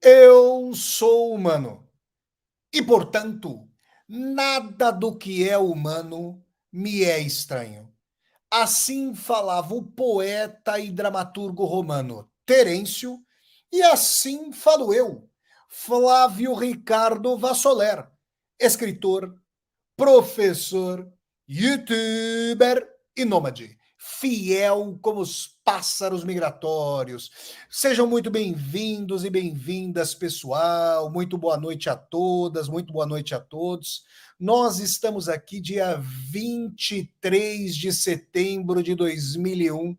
Eu sou humano e, portanto, nada do que é humano me é estranho. Assim falava o poeta e dramaturgo romano Terêncio, e assim falo eu, Flávio Ricardo Vassoler, escritor, professor, youtuber e nômade, fiel como os pássaros migratórios. Sejam muito bem-vindos e bem-vindas, pessoal. Muito boa noite a todas, muito boa noite a todos. Nós estamos aqui dia 23 de setembro de 2001.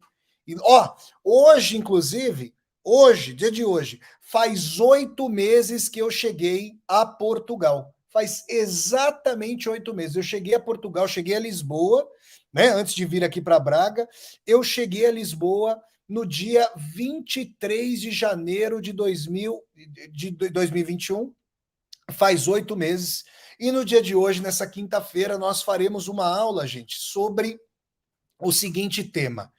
E, ó, hoje, inclusive, hoje, dia de hoje, faz 8 meses que eu cheguei a Portugal. Faz exatamente 8 meses. Eu cheguei a Portugal, cheguei a Lisboa, né? Antes de vir aqui para Braga, eu cheguei a Lisboa no dia 23 de janeiro de 2021, faz 8 meses. E no dia de hoje, nessa quinta-feira, nós faremos uma aula, gente, sobre o seguinte tema: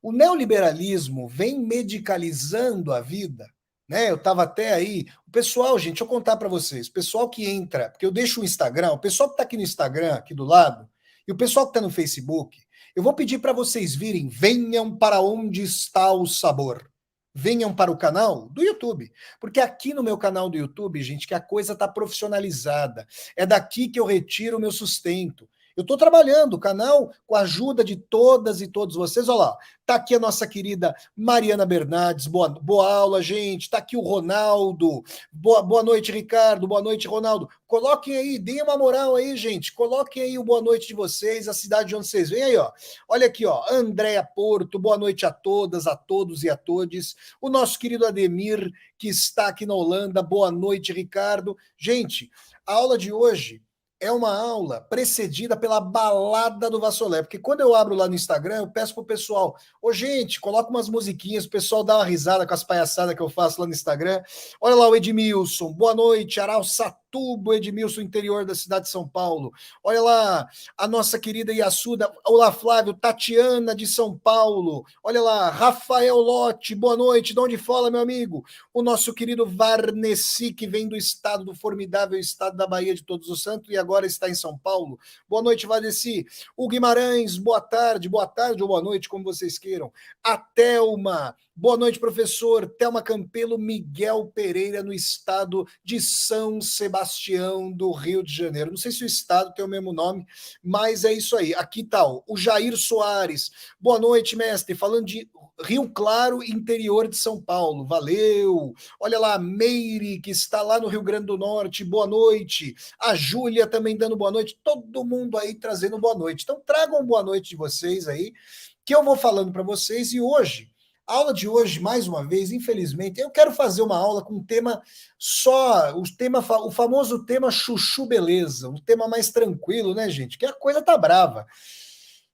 o neoliberalismo vem medicalizando a vida, né? Eu estava até aí. O pessoal, gente, deixa eu contar para vocês. O pessoal que entra, porque eu deixo o Instagram, o pessoal que está aqui no Instagram, aqui do lado, e o pessoal que está no Facebook, eu vou pedir para vocês virem, venham para onde está o sabor. Venham para o canal do YouTube. Porque aqui no meu canal do YouTube, gente, que a coisa está profissionalizada. É daqui que eu retiro o meu sustento. Eu estou trabalhando o canal com a ajuda de todas e todos vocês. Olha lá, tá aqui a nossa querida Mariana Bernardes. Boa aula, gente. Tá aqui o Ronaldo. Boa noite, Ricardo. Boa noite, Ronaldo. Coloquem aí, deem uma moral aí, gente. Coloquem aí o boa noite de vocês, a cidade de onde vocês vêm aí, ó. Olha aqui, ó. Andréa Porto, boa noite a todas, a todos e a todes. O nosso querido Ademir, que está aqui na Holanda. Boa noite, Ricardo. Gente, a aula de hoje é uma aula precedida pela balada do Vassolé, porque quando eu abro lá no Instagram, eu peço pro pessoal, ô gente, coloca umas musiquinhas, o pessoal dá uma risada com as palhaçadas que eu faço lá no Instagram. Olha lá o Edmilson, boa noite, Araçatuba, Edmilson, interior da cidade de São Paulo. Olha lá, a nossa querida Iassuda, olá Flávio, Tatiana de São Paulo. Olha lá, Rafael Lotti, boa noite, de onde fala, meu amigo? O nosso querido Varnesi, que vem do estado, do formidável estado da Bahia de Todos os Santos e agora está em São Paulo. Boa noite, Varnesi. O Guimarães, boa tarde ou boa noite, como vocês queiram. A Thelma, boa noite, professor. Thelma Campelo Miguel Pereira, no estado de São Sebastião do Rio de Janeiro. Não sei se o estado tem o mesmo nome, mas é isso aí. Aqui está o Jair Soares. Boa noite, mestre. Falando de Rio Claro, interior de São Paulo. Valeu! Olha lá, a Meire, que está lá no Rio Grande do Norte. Boa noite. A Júlia também dando boa noite. Todo mundo aí trazendo boa noite. Então tragam boa noite de vocês aí, que eu vou falando para vocês. E hoje, a aula de hoje, mais uma vez, infelizmente, eu quero fazer uma aula com um tema só, o famoso tema chuchu beleza, um tema mais tranquilo, né, gente? Que a coisa tá brava.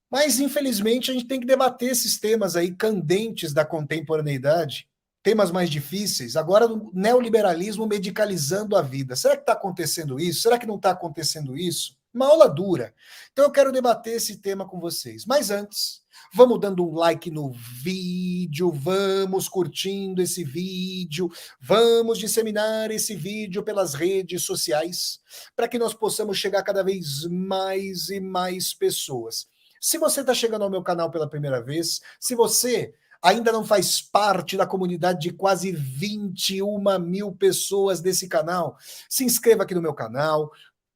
Mas, infelizmente, a gente tem que debater esses temas aí candentes da contemporaneidade, temas mais difíceis. Agora, o neoliberalismo medicalizando a vida. Será que está acontecendo isso? Será que não está acontecendo isso? Uma aula dura. Então, eu quero debater esse tema com vocês. Mas antes, vamos dando um like no vídeo, vamos curtindo esse vídeo, vamos disseminar esse vídeo pelas redes sociais, para que nós possamos chegar cada vez mais e mais pessoas. Se você está chegando ao meu canal pela primeira vez, se você ainda não faz parte da comunidade de quase 21 mil pessoas desse canal, se inscreva aqui no meu canal,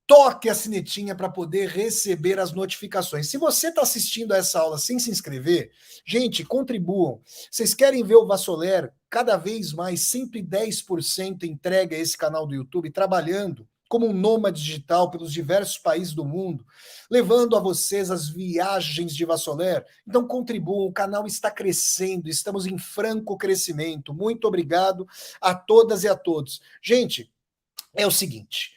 toque a sinetinha para poder receber as notificações. Se você está assistindo a essa aula sem se inscrever, gente, contribuam. Vocês querem ver o Vassoler cada vez mais, 110% entregue a esse canal do YouTube, trabalhando como um nômade digital pelos diversos países do mundo, levando a vocês as viagens de Vassoler. Então contribuam, o canal está crescendo, estamos em franco crescimento. Muito obrigado a todas e a todos. Gente, é o seguinte,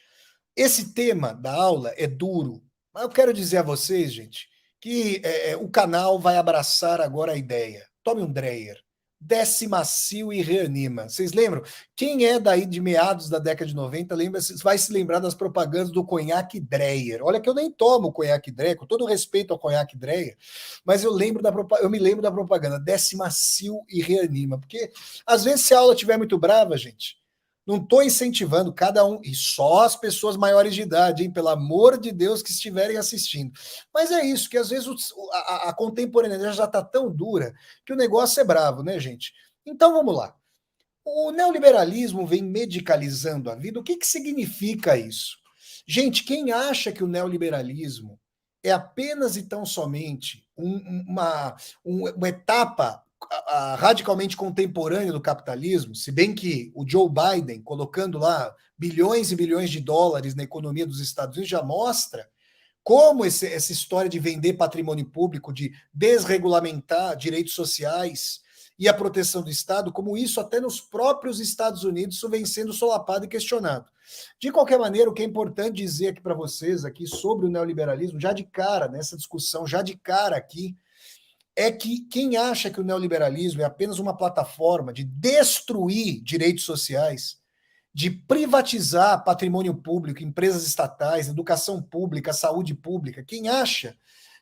esse tema da aula é duro, mas eu quero dizer a vocês, gente, que o canal vai abraçar agora a ideia. Tome um Dreyer, desce macio e reanima. Vocês lembram? Quem é daí de meados da década de 90 vai se lembrar das propagandas do conhaque Dreyer. Olha que eu nem tomo conhaque Dreyer, com todo respeito ao conhaque Dreyer, mas eu me lembro da propaganda, desce macio e reanima, porque às vezes se a aula estiver muito brava, gente, Não estou incentivando cada um, e só as pessoas maiores de idade, hein? Pelo amor de Deus, que estiverem assistindo. Mas é isso, que às vezes a contemporaneidade já está tão dura que o negócio é bravo, né, gente? Então vamos lá. O neoliberalismo vem medicalizando a vida. O que significa isso? Gente, quem acha que o neoliberalismo é apenas e tão somente uma etapa radicalmente contemporânea do capitalismo, se bem que o Joe Biden, colocando lá bilhões e bilhões de dólares na economia dos Estados Unidos, já mostra como essa história de vender patrimônio público, de desregulamentar direitos sociais e a proteção do Estado, como isso até nos próprios Estados Unidos isso vem sendo solapado e questionado. De qualquer maneira, o que é importante dizer aqui para vocês aqui sobre o neoliberalismo, já de cara, nessa discussão, já de cara aqui, é que quem acha que o neoliberalismo é apenas uma plataforma de destruir direitos sociais, de privatizar patrimônio público, empresas estatais, educação pública, saúde pública, quem acha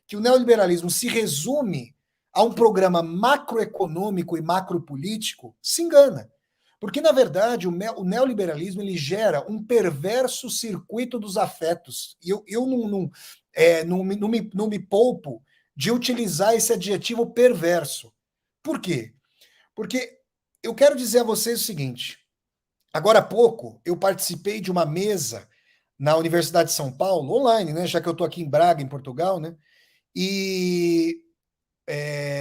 que o neoliberalismo se resume a um programa macroeconômico e macropolítico, se engana. Porque, na verdade, o neoliberalismo ele gera um perverso circuito dos afetos. E eu não me poupo de utilizar esse adjetivo perverso. Por quê? Porque eu quero dizer a vocês o seguinte: agora há pouco eu participei de uma mesa na Universidade de São Paulo, online, né? Já que eu estou aqui em Braga, em Portugal, né? E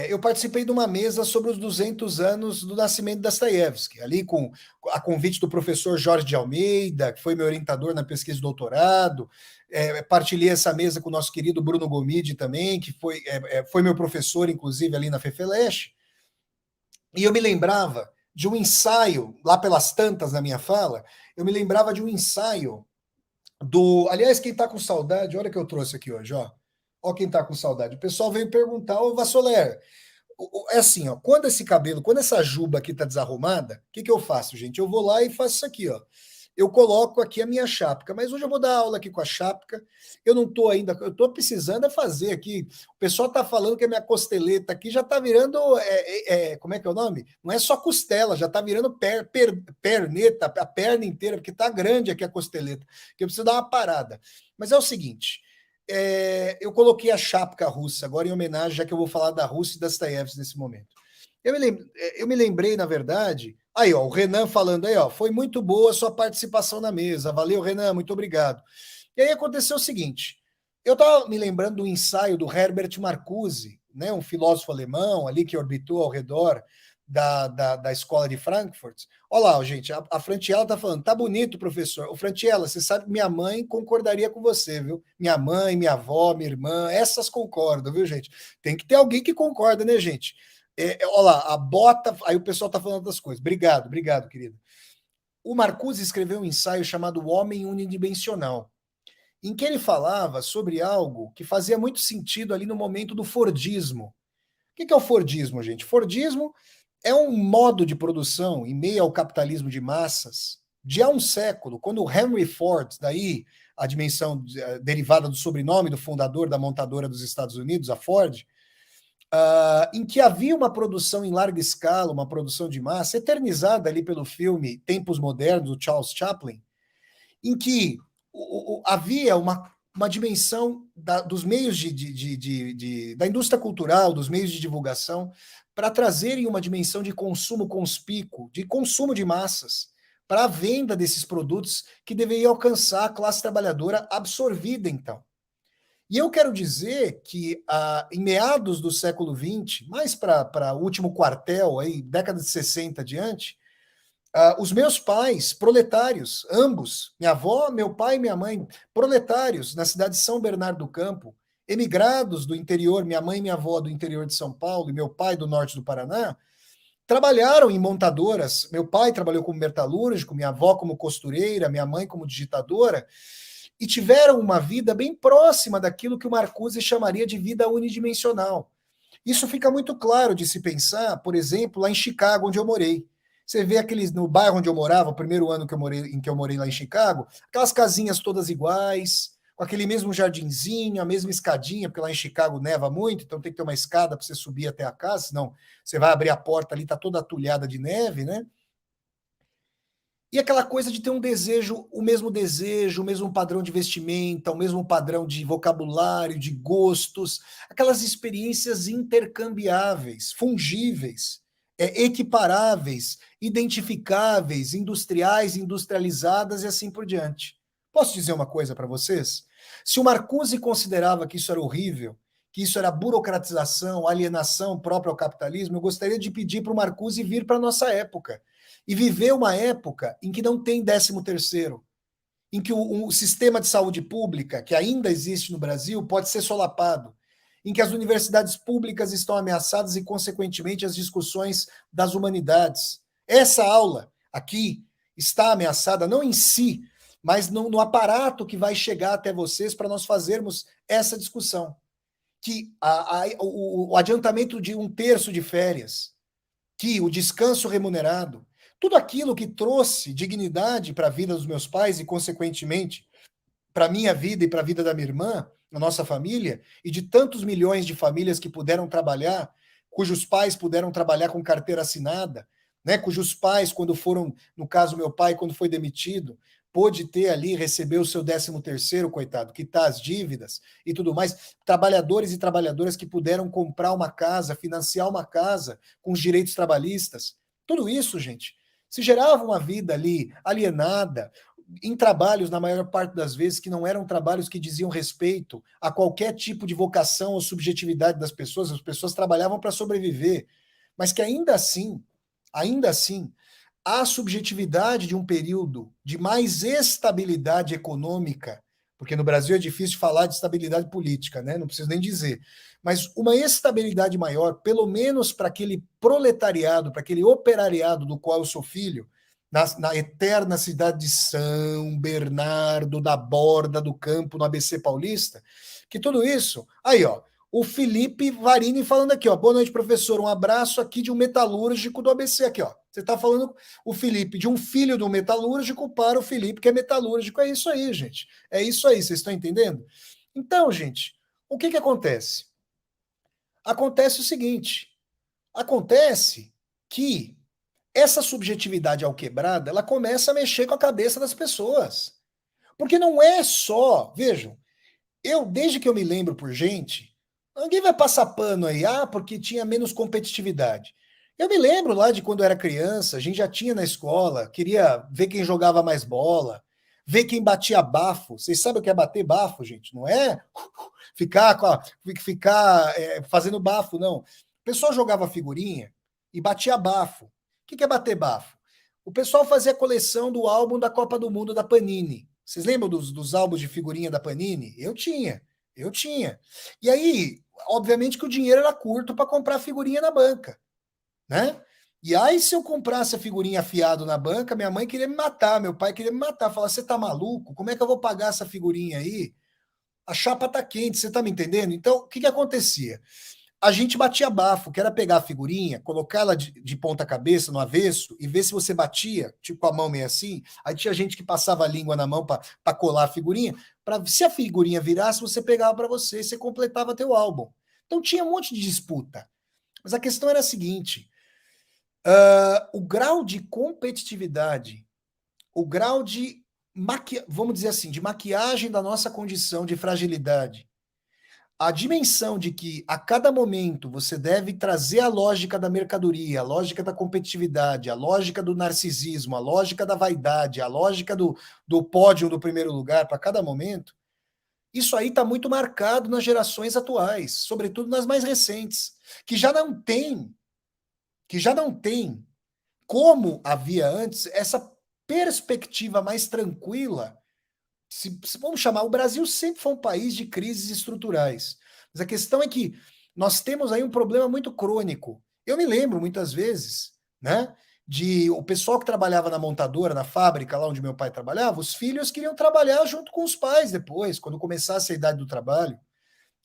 eu participei de uma mesa sobre os 200 anos do nascimento da Dostoiévski, ali com a convite do professor Jorge de Almeida, que foi meu orientador na pesquisa de doutorado. Partilhei essa mesa com o nosso querido Bruno Gomide também, que foi meu professor, inclusive, ali na FEFELESH. E eu me lembrava de um ensaio, lá pelas tantas na minha fala, eu me lembrava de um ensaio do... Aliás, quem está com saudade, olha que eu trouxe aqui hoje, ó. Ó quem tá com saudade. O pessoal veio perguntar, ô Vassoler, é assim, ó, quando essa juba aqui tá desarrumada, o que eu faço, gente? Eu vou lá e faço isso aqui, ó. Eu coloco aqui a minha chápica, mas hoje eu vou dar aula aqui com a chápica. Eu não tô ainda, eu tô precisando fazer aqui. O pessoal tá falando que a minha costeleta aqui já tá virando, como é que é o nome? Não é só costela, já tá virando perneta, a perna inteira, porque tá grande aqui a costeleta, que eu preciso dar uma parada. Mas é o seguinte, eu coloquei a chápica russa agora em homenagem, já que eu vou falar da Rússia e das Dostoiévski nesse momento. Eu me lembrei, na verdade, aí ó, o Renan falando aí, ó, foi muito boa a sua participação na mesa, valeu Renan, muito obrigado. E aí aconteceu o seguinte, eu estava me lembrando do ensaio do Herbert Marcuse, né, um filósofo alemão ali que orbitou ao redor da escola de Frankfurt. Olha lá, gente, a Frantiela está falando, tá bonito, professor. Ô, Frantiela, você sabe que minha mãe concordaria com você, viu? Minha mãe, minha avó, minha irmã, essas concordam, viu, gente? Tem que ter alguém que concorda, né, gente? Olha lá, a bota... Aí o pessoal está falando das coisas. Obrigado, querido. O Marcuse escreveu um ensaio chamado O Homem Unidimensional, em que ele falava sobre algo que fazia muito sentido ali no momento do Fordismo. O que é o Fordismo, gente? Fordismo é um modo de produção em meio ao capitalismo de massas de há um século, quando o Henry Ford, daí a dimensão derivada do sobrenome do fundador da montadora dos Estados Unidos, a Ford, em que havia uma produção em larga escala, uma produção de massa, eternizada ali pelo filme Tempos Modernos, do Charles Chaplin, em que havia uma dimensão dos meios da indústria cultural, dos meios de divulgação, para trazerem uma dimensão de consumo conspícuo, de consumo de massas, para a venda desses produtos que deveriam alcançar a classe trabalhadora absorvida, então. E eu quero dizer que, em meados do século XX, mais para o último quartel, aí, década de 60 adiante, os meus pais, proletários, ambos, minha avó, meu pai e minha mãe, proletários, na cidade de São Bernardo do Campo, emigrados do interior, minha mãe e minha avó do interior de São Paulo e meu pai do norte do Paraná, trabalharam em montadoras. Meu pai trabalhou como metalúrgico, minha avó como costureira, minha mãe como digitadora, e tiveram uma vida bem próxima daquilo que o Marcuse chamaria de vida unidimensional. Isso fica muito claro de se pensar, por exemplo, lá em Chicago, onde eu morei. Você vê aqueles no bairro onde eu morava, o primeiro ano em que eu morei lá em Chicago, aquelas casinhas todas iguais, com aquele mesmo jardinzinho, a mesma escadinha, porque lá em Chicago neva muito, então tem que ter uma escada para você subir até a casa, senão você vai abrir a porta ali, está toda atulhada de neve, né? E aquela coisa de ter um desejo, o mesmo padrão de vestimenta, o mesmo padrão de vocabulário, de gostos, aquelas experiências intercambiáveis, fungíveis, equiparáveis, identificáveis, industriais, industrializadas e assim por diante. Posso dizer uma coisa para vocês? Se o Marcuse considerava que isso era horrível, que isso era burocratização, alienação própria ao capitalismo, eu gostaria de pedir para o Marcuse vir para a nossa época e viver uma época em que não tem 13º, em que o sistema de saúde pública, que ainda existe no Brasil, pode ser solapado, em que as universidades públicas estão ameaçadas e, consequentemente, as discussões das humanidades. Essa aula aqui está ameaçada não em si, mas no aparato que vai chegar até vocês para nós fazermos essa discussão. Que o adiantamento de 1/3 de férias, que o descanso remunerado, tudo aquilo que trouxe dignidade para a vida dos meus pais e, consequentemente, para a minha vida e para a vida da minha irmã, na nossa família, e de tantos milhões de famílias que puderam trabalhar, cujos pais puderam trabalhar com carteira assinada, né, cujos pais, quando foram, no caso meu pai, quando foi demitido, pôde ter ali, receber o seu 13º, coitado, quitar as dívidas e tudo mais. Trabalhadores e trabalhadoras que puderam comprar uma casa, financiar uma casa com os direitos trabalhistas. Tudo isso, gente, se gerava uma vida ali alienada, em trabalhos, na maior parte das vezes, que não eram trabalhos que diziam respeito a qualquer tipo de vocação ou subjetividade das pessoas. As pessoas trabalhavam para sobreviver, mas que ainda assim, a subjetividade de um período de mais estabilidade econômica, porque no Brasil é difícil falar de estabilidade política, né? Não preciso nem dizer, mas uma estabilidade maior, pelo menos para aquele proletariado, para aquele operariado do qual eu sou filho, na eterna cidade de São Bernardo da Borda do Campo, no ABC Paulista, que tudo isso, aí ó, o Felipe Varini falando aqui, ó, boa noite, professor, um abraço aqui de um metalúrgico do ABC aqui, ó, você está falando, o Felipe, de um filho do metalúrgico para o Felipe que é metalúrgico, é isso aí, gente, é isso aí, vocês estão entendendo? Então, gente, o que acontece? Acontece o seguinte, acontece que essa subjetividade alquebrada, ela começa a mexer com a cabeça das pessoas. Porque não é só, vejam, desde que eu me lembro por gente, ninguém vai passar pano aí, porque tinha menos competitividade. Eu me lembro lá de quando eu era criança, a gente já tinha na escola, queria ver quem jogava mais bola, ver quem batia bafo. Vocês sabem o que é bater bafo, gente? Não é ficar, fazendo bafo, não. O pessoal jogava figurinha e batia bafo. O que é bater bafo? O pessoal fazia coleção do álbum da Copa do Mundo da Panini. Vocês lembram dos álbuns de figurinha da Panini? Eu tinha. E aí, obviamente que o dinheiro era curto para comprar figurinha na banca, né? E aí, se eu comprasse a figurinha afiado na banca, minha mãe queria me matar, meu pai queria me matar. Falar, você tá maluco? Como é que eu vou pagar essa figurinha aí? A chapa tá quente, você tá me entendendo? Então, o que acontecia? A gente batia bafo, que era pegar a figurinha, colocar ela de ponta cabeça no avesso e ver se você batia, tipo com a mão meio assim. Aí tinha gente que passava a língua na mão para colar a figurinha, para se a figurinha virasse, você pegava para você e você completava teu álbum. Então tinha um monte de disputa. Mas a questão era a seguinte: o grau de competitividade, o grau de vamos dizer assim, de maquiagem da nossa condição de fragilidade, a dimensão de que a cada momento você deve trazer a lógica da mercadoria, a lógica da competitividade, a lógica do narcisismo, a lógica da vaidade, a lógica do pódio do primeiro lugar para cada momento, isso aí está muito marcado nas gerações atuais, sobretudo nas mais recentes, que já não tem, como havia antes, essa perspectiva mais tranquila. Se vamos chamar, o Brasil sempre foi um país de crises estruturais. Mas a questão é que nós temos aí um problema muito crônico. Eu me lembro muitas vezes, né, de o pessoal que trabalhava na montadora, na fábrica, lá onde meu pai trabalhava, os filhos queriam trabalhar junto com os pais depois, quando começasse a idade do trabalho.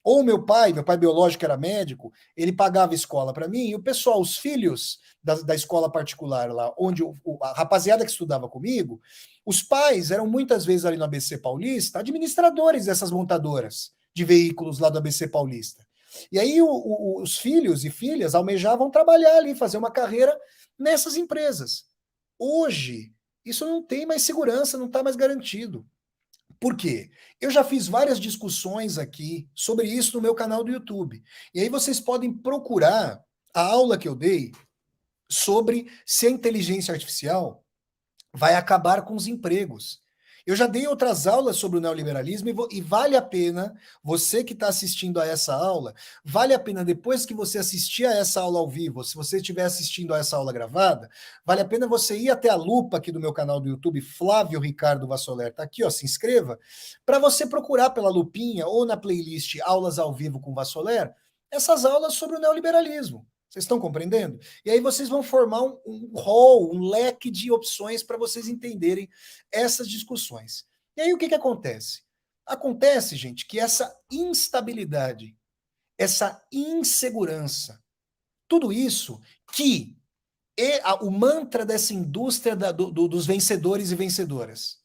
Ou meu pai biológico era médico, ele pagava escola para mim, e o pessoal, os filhos da escola particular lá, onde a rapaziada que estudava comigo, os pais eram muitas vezes ali no ABC Paulista, administradores dessas montadoras de veículos lá do ABC Paulista. E aí os filhos e filhas almejavam trabalhar ali, fazer uma carreira nessas empresas. Hoje, Isso não tem mais segurança, não está mais garantido. Por quê? Eu já fiz várias discussões aqui sobre isso no meu canal do YouTube. E aí vocês podem procurar a aula que eu dei sobre se a inteligência artificial vai acabar com os empregos. Eu já dei outras aulas sobre o neoliberalismo e vale a pena, você que está assistindo a essa aula, vale a pena depois que você assistir a essa aula ao vivo, se você estiver assistindo a essa aula gravada, vale a pena você ir até a lupa aqui do meu canal do YouTube, Flávio Ricardo Vassoler, tá aqui, ó, se inscreva, para você procurar pela lupinha ou na playlist Aulas ao Vivo com Vassoler, essas aulas sobre o neoliberalismo. Vocês estão compreendendo? E aí vocês vão formar um hall, um leque de opções para vocês entenderem essas discussões. E aí o que, que acontece? Acontece, gente, que essa instabilidade, essa insegurança, tudo isso que é o mantra dessa indústria dos vencedores e vencedoras.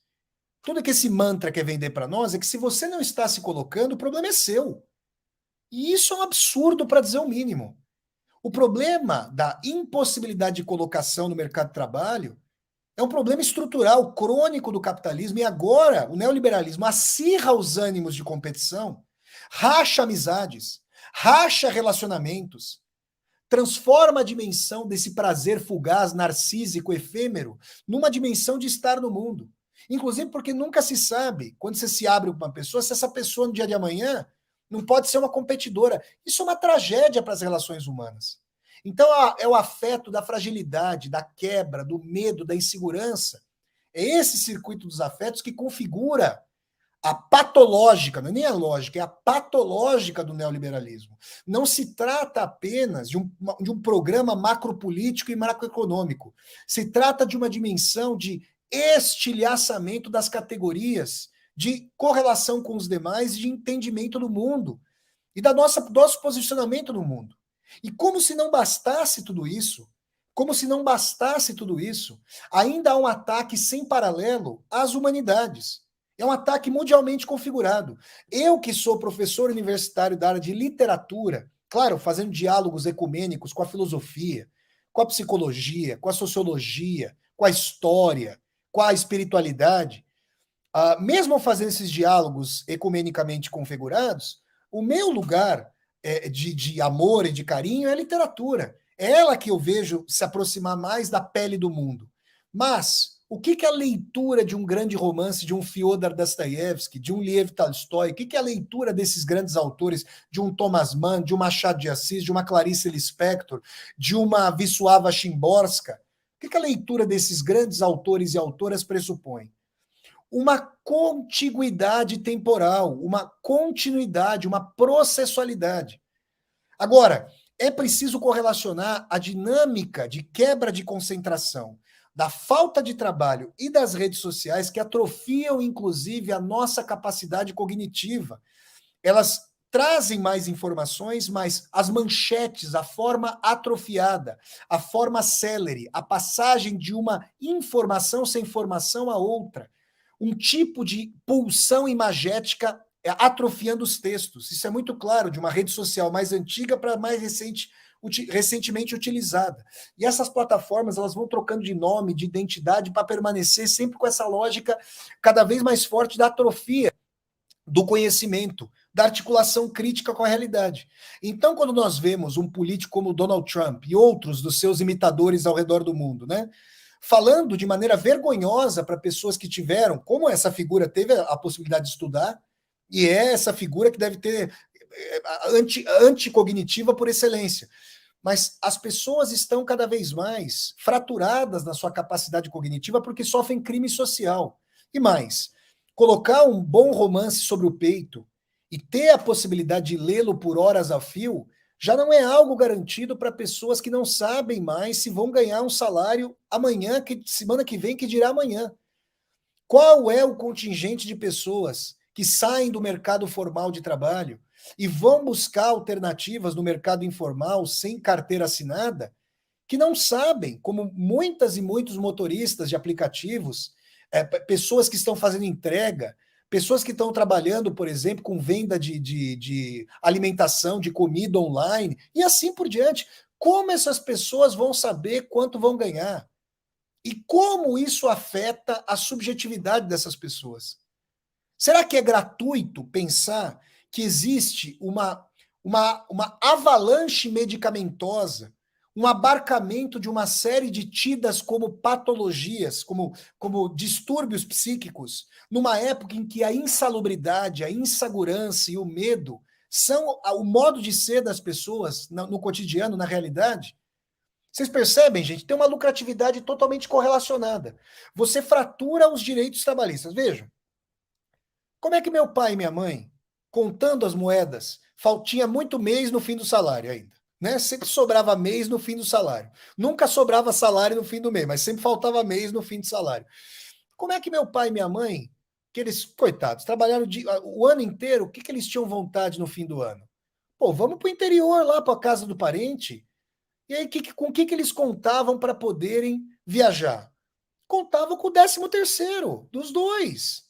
Tudo que esse mantra quer vender para nós é que se você não está se colocando, o problema é seu. E isso é um absurdo para dizer o mínimo. O problema da impossibilidade de colocação no mercado de trabalho é um problema estrutural, crônico do capitalismo, e agora o neoliberalismo acirra os ânimos de competição, racha amizades, racha relacionamentos, transforma a dimensão desse prazer fugaz, narcísico, efêmero, numa dimensão de estar no mundo. Inclusive porque nunca se sabe, quando você se abre para uma pessoa, se essa pessoa no dia de amanhã não pode ser uma competidora. Isso é uma tragédia para as relações humanas. Então é o afeto da fragilidade, da quebra, do medo, da insegurança. É esse circuito dos afetos que configura a patológica, não é nem a lógica, é a patológica do neoliberalismo. Não se trata apenas de um programa macropolítico e macroeconômico. Se trata de uma dimensão de estilhaçamento das categorias, de correlação com os demais e de entendimento do mundo e do nosso posicionamento no mundo. E como se não bastasse tudo isso, ainda há um ataque sem paralelo às humanidades. É um ataque mundialmente configurado. Eu, que sou professor universitário da área de literatura, claro, fazendo diálogos ecumênicos com a filosofia, com a psicologia, com a sociologia, com a história, com a espiritualidade, mesmo fazendo esses diálogos ecumenicamente configurados, o meu lugar de amor e de carinho é a literatura. É ela que eu vejo se aproximar mais da pele do mundo. Mas o que é a leitura de um grande romance de um Fyodor Dostoiévski, de um Lev Tolstói? O que é a leitura desses grandes autores, de um Thomas Mann, de um Machado de Assis, de uma Clarice Lispector, de uma Wisława Szymborska? O que a leitura desses grandes autores e autoras pressupõe? Uma contiguidade temporal, uma continuidade, uma processualidade. Agora, é preciso correlacionar a dinâmica de quebra de concentração, da falta de trabalho e das redes sociais que atrofiam, inclusive, a nossa capacidade cognitiva. Elas trazem mais informações, mas as manchetes, a forma atrofiada, a forma célere, a passagem de uma informação sem informação a outra, um tipo de pulsão imagética atrofiando os textos. Isso é muito claro, de uma rede social mais antiga para mais recentemente utilizada. E essas plataformas elas vão trocando de nome, de identidade, para permanecer sempre com essa lógica cada vez mais forte da atrofia do conhecimento, da articulação crítica com a realidade. Então, quando nós vemos um político como Donald Trump e outros dos seus imitadores ao redor do mundo, né, falando de maneira vergonhosa para pessoas que tiveram, como essa figura teve a possibilidade de estudar, e é essa figura que deve ter anticognitiva por excelência. Mas as pessoas estão cada vez mais fraturadas na sua capacidade cognitiva porque sofrem crime social. E mais, colocar um bom romance sobre o peito e ter a possibilidade de lê-lo por horas a fio já não é algo garantido para pessoas que não sabem mais se vão ganhar um salário amanhã, semana que vem, que dirá amanhã. Qual é o contingente de pessoas que saem do mercado formal de trabalho e vão buscar alternativas no mercado informal sem carteira assinada, que não sabem, como muitas e muitos motoristas de aplicativos, pessoas que estão fazendo entrega, pessoas que estão trabalhando, por exemplo, com venda de alimentação, de comida online, e assim por diante. Como essas pessoas vão saber quanto vão ganhar? E como isso afeta a subjetividade dessas pessoas? Será que é gratuito pensar que existe uma avalanche medicamentosa, um abarcamento de uma série de tidas como patologias, como distúrbios psíquicos, numa época em que a insalubridade, a insegurança e o medo são o modo de ser das pessoas no cotidiano, na realidade? Vocês percebem, gente? Tem uma lucratividade totalmente correlacionada. Você fratura os direitos trabalhistas. Vejam, como é que meu pai e minha mãe, contando as moedas, tinha muito mês no fim do salário ainda, né? Sempre sobrava mês no fim do salário. Nunca sobrava salário no fim do mês, mas sempre faltava mês no fim do salário. Como é que meu pai e minha mãe, que eles, coitados, trabalharam o ano inteiro, o que, que eles tinham vontade no fim do ano? Pô, vamos para o interior, lá para a casa do parente. E aí, com o que, que eles contavam para poderem viajar? Contavam com o 13º dos dois.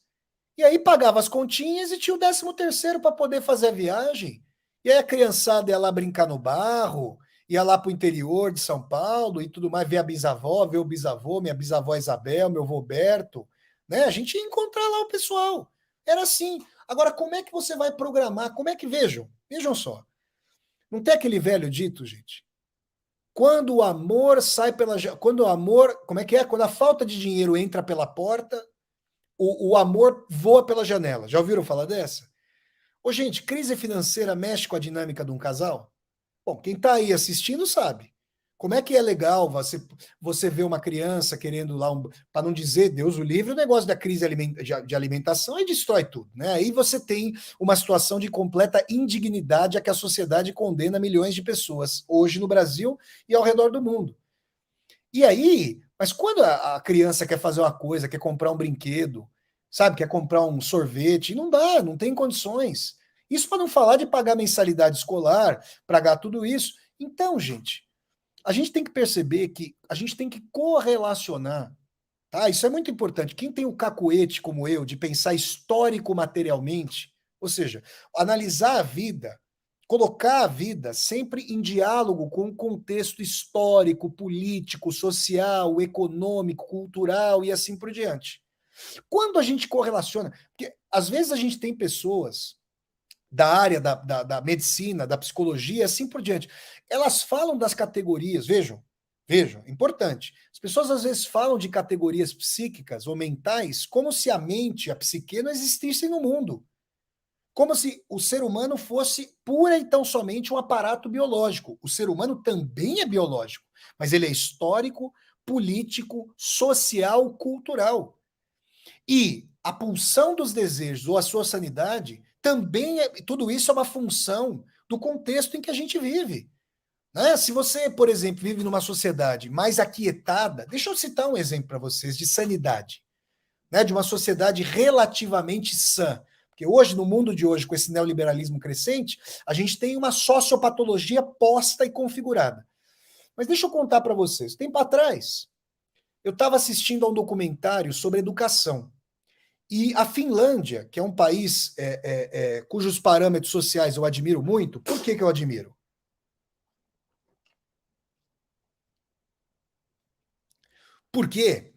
E aí pagava as continhas e tinha o 13º para poder fazer a viagem. E aí a criançada ia lá brincar no barro, ia lá para o interior de São Paulo e tudo mais, ver a bisavó, ver o bisavô, minha bisavó Isabel, meu avô Berto, né? A gente ia encontrar lá o pessoal. Era assim. Agora, como é que você vai programar? Como é que, vejam só. Não tem aquele velho dito, gente? Quando o amor sai pela... Quando o amor... Como é que é? Quando a falta de dinheiro entra pela porta, o amor voa pela janela. Já ouviram falar dessa? Ô, gente, crise financeira mexe com a dinâmica de um casal? Bom, quem está aí assistindo sabe. Como é que é legal você ver uma criança querendo lá, para não dizer Deus o livre, o negócio da crise de alimentação aí destrói tudo, né? Aí você tem uma situação de completa indignidade a que a sociedade condena milhões de pessoas, hoje no Brasil e ao redor do mundo. E aí, mas quando a criança quer fazer uma coisa, quer comprar um brinquedo, sabe, quer comprar um sorvete, não dá, não tem condições. Isso para não falar de pagar mensalidade escolar, pagar tudo isso. Então, gente, a gente tem que perceber que a gente tem que correlacionar, tá? Isso é muito importante. Quem tem o cacuete como eu de pensar histórico materialmente, ou seja, analisar a vida, colocar a vida sempre em diálogo com o contexto histórico, político, social, econômico, cultural e assim por diante. Quando a gente correlaciona, porque às vezes a gente tem pessoas da área da medicina, da psicologia, assim por diante, elas falam das categorias, vejam, importante. As pessoas às vezes falam de categorias psíquicas ou mentais como se a mente, a psique não existissem no mundo. Como se o ser humano fosse pura e tão somente um aparato biológico. O ser humano também é biológico, mas ele é histórico, político, social, cultural. E a pulsão dos desejos ou a sua sanidade também tudo isso é uma função do contexto em que a gente vive. Né? Se você, por exemplo, vive numa sociedade mais aquietada, deixa eu citar um exemplo para vocês de sanidade, né? De uma sociedade relativamente sã. Porque hoje, no mundo de hoje, com esse neoliberalismo crescente, a gente tem uma sociopatologia posta e configurada. Mas deixa eu contar para vocês. Tempo atrás, eu estava assistindo a um documentário sobre educação. E a Finlândia, que é um país cujos parâmetros sociais eu admiro muito, por que eu admiro? Porque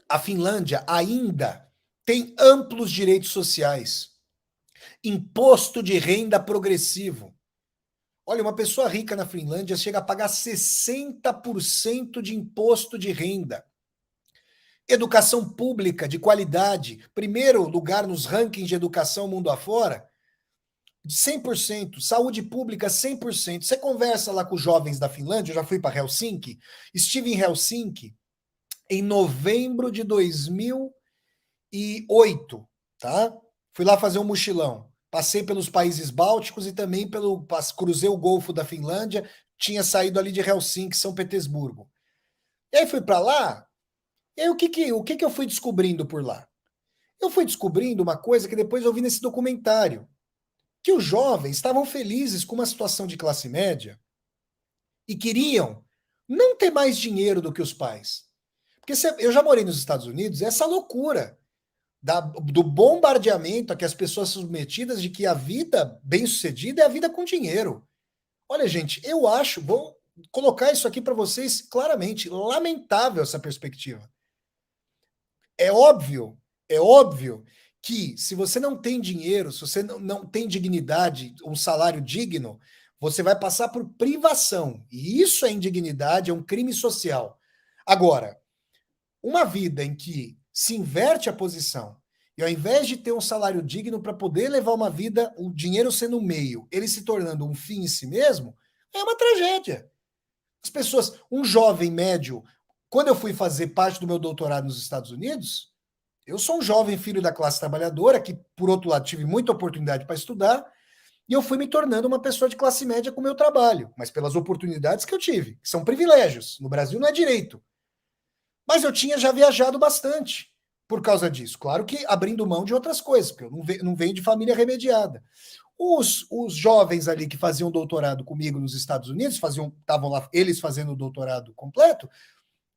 a Finlândia ainda tem amplos direitos sociais, imposto de renda progressivo. Olha, uma pessoa rica na Finlândia chega a pagar 60% de imposto de renda. Educação pública de qualidade, primeiro lugar nos rankings de educação mundo afora, 100%, saúde pública 100%. Você conversa lá com os jovens da Finlândia, eu já fui para Helsinki, estive em Helsinki em novembro de 2008, tá? Fui lá fazer um mochilão. Passei pelos países bálticos e também cruzei o Golfo da Finlândia, tinha saído ali de Helsinki, São Petersburgo. E aí fui para lá, e aí o que eu fui descobrindo por lá? Eu fui descobrindo uma coisa que depois eu vi nesse documentário, que os jovens estavam felizes com uma situação de classe média e queriam não ter mais dinheiro do que os pais. Porque eu já morei nos Estados Unidos, essa loucura do bombardeamento a que as pessoas são submetidas de que a vida bem-sucedida é a vida com dinheiro. Olha, gente, eu acho, colocar isso aqui para vocês claramente. Lamentável essa perspectiva. É óbvio que se você não tem dinheiro, se você não tem dignidade, um salário digno, você vai passar por privação. E isso é indignidade, é um crime social. Agora, uma vida em que se inverte a posição, e ao invés de ter um salário digno para poder levar uma vida, o dinheiro sendo um meio, ele se tornando um fim em si mesmo, é uma tragédia. As pessoas, um jovem médio, quando eu fui fazer parte do meu doutorado nos Estados Unidos, eu sou um jovem filho da classe trabalhadora, que, por outro lado, tive muita oportunidade para estudar, e eu fui me tornando uma pessoa de classe média com o meu trabalho, mas pelas oportunidades que eu tive, que são privilégios. No Brasil não é direito. Mas eu tinha já viajado bastante por causa disso. Claro que abrindo mão de outras coisas, porque eu não venho de família remediada. Os jovens ali que faziam doutorado comigo nos Estados Unidos, estavam lá eles fazendo o doutorado completo,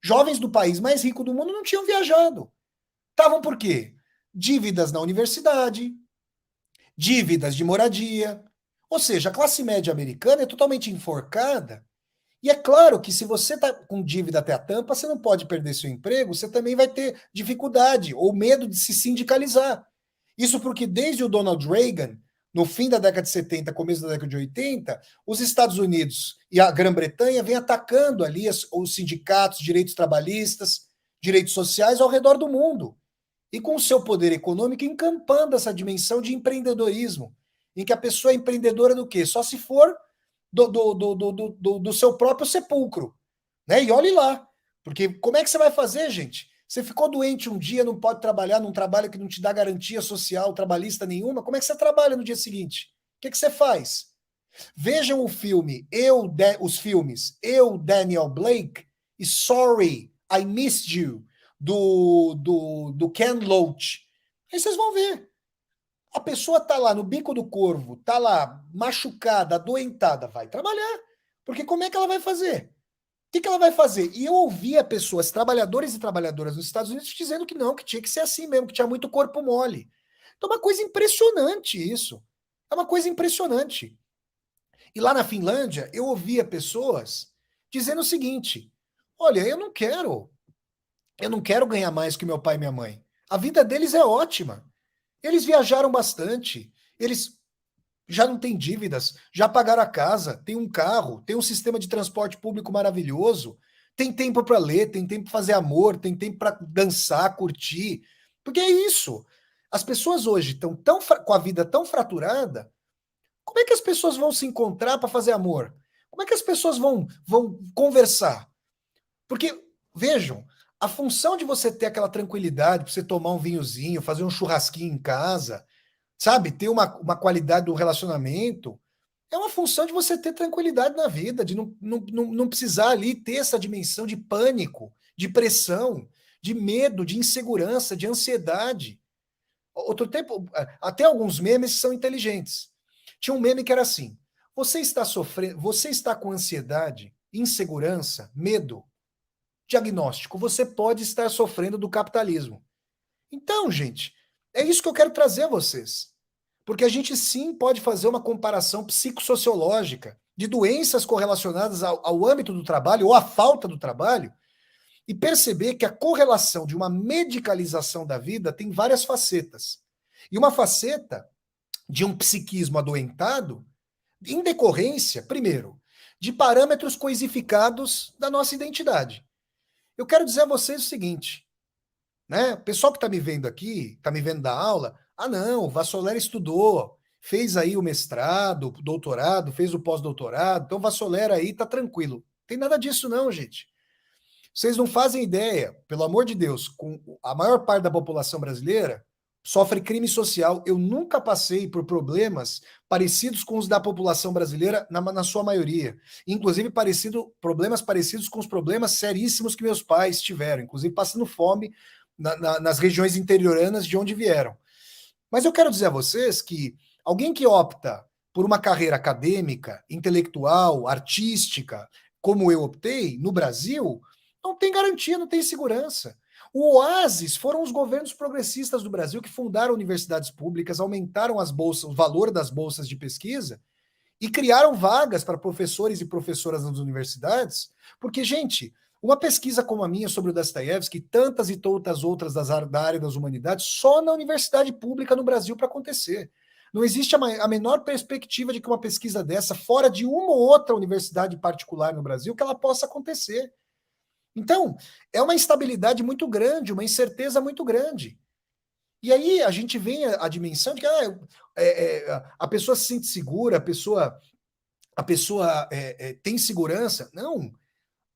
jovens do país mais rico do mundo não tinham viajado. Estavam por quê? Dívidas na universidade, dívidas de moradia. Ou seja, a classe média americana é totalmente enforcada. E é claro que se você está com dívida até a tampa, você não pode perder seu emprego, você também vai ter dificuldade ou medo de se sindicalizar. Isso porque desde o Donald Reagan, no fim da década de 70, começo da década de 80, os Estados Unidos e a Grã-Bretanha vêm atacando ali os sindicatos, direitos trabalhistas, direitos sociais ao redor do mundo. E com o seu poder econômico encampando essa dimensão de empreendedorismo, em que a pessoa é empreendedora do quê? Só se for do seu próprio sepulcro. Né? E olhe lá. Porque como é que você vai fazer, gente? Você ficou doente um dia, não pode trabalhar num trabalho que não te dá garantia social, trabalhista nenhuma. Como é que você trabalha no dia seguinte? O que você faz? Vejam o filme, os filmes Eu, Daniel Blake e Sorry, I Missed You, do Ken Loach. Aí vocês vão ver. A pessoa tá lá no bico do corvo, tá lá machucada, adoentada, vai trabalhar. Porque como é que ela vai fazer? O que ela vai fazer? E eu ouvia pessoas, trabalhadores e trabalhadoras nos Estados Unidos, dizendo que não, que tinha que ser assim mesmo, que tinha muito corpo mole. Então é uma coisa impressionante isso. É uma coisa impressionante. E lá na Finlândia, eu ouvia pessoas dizendo o seguinte: olha, eu não quero ganhar mais que meu pai e minha mãe. A vida deles é ótima. Eles viajaram bastante, eles já não têm dívidas, já pagaram a casa, tem um carro, tem um sistema de transporte público maravilhoso, tem tempo para ler, tem tempo para fazer amor, tem tempo para dançar, curtir. Porque é isso. As pessoas hoje estão com a vida tão fraturada. Como é que as pessoas vão se encontrar para fazer amor? Como é que as pessoas vão conversar? Porque, vejam, a função de você ter aquela tranquilidade, para você tomar um vinhozinho, fazer um churrasquinho em casa, sabe? Ter uma qualidade do relacionamento, é uma função de você ter tranquilidade na vida, de não precisar ali ter essa dimensão de pânico, de pressão, de medo, de insegurança, de ansiedade. Outro tempo, até alguns memes são inteligentes. Tinha um meme que era assim: você está sofrendo, você está com ansiedade, insegurança, medo. Diagnóstico: você pode estar sofrendo do capitalismo. Então, gente, é isso que eu quero trazer a vocês. Porque a gente sim pode fazer uma comparação psicossociológica de doenças correlacionadas ao âmbito do trabalho ou à falta do trabalho e perceber que a correlação de uma medicalização da vida tem várias facetas. E uma faceta de um psiquismo adoentado em decorrência, primeiro, de parâmetros coisificados da nossa identidade. Eu quero dizer a vocês o seguinte, né? O pessoal que está me vendo aqui, está me vendo da aula, não, o Vassoler estudou, fez aí o mestrado, o doutorado, fez o pós-doutorado, então o Vassoler aí tá tranquilo. Tem nada disso não, gente. Vocês não fazem ideia, pelo amor de Deus, com a maior parte da população brasileira sofre crime social. Eu nunca passei por problemas parecidos com os da população brasileira, na sua maioria. Inclusive, problemas parecidos com os problemas seríssimos que meus pais tiveram, inclusive passando fome nas regiões interioranas de onde vieram. Mas eu quero dizer a vocês que alguém que opta por uma carreira acadêmica, intelectual, artística, como eu optei, no Brasil, não tem garantia, não tem segurança. O oásis foram os governos progressistas do Brasil que fundaram universidades públicas, aumentaram as bolsas, o valor das bolsas de pesquisa E criaram vagas para professores e professoras nas universidades, porque, gente, uma pesquisa como a minha sobre o Dostoiévski, tantas e tantas outras da área das humanidades, só na universidade pública no Brasil para acontecer. Não existe a menor perspectiva de que uma pesquisa dessa, fora de uma ou outra universidade particular no Brasil, que ela possa acontecer. Então, é uma instabilidade muito grande, uma incerteza muito grande. E aí a gente vem a dimensão de que a pessoa se sente segura, a pessoa tem segurança. Não.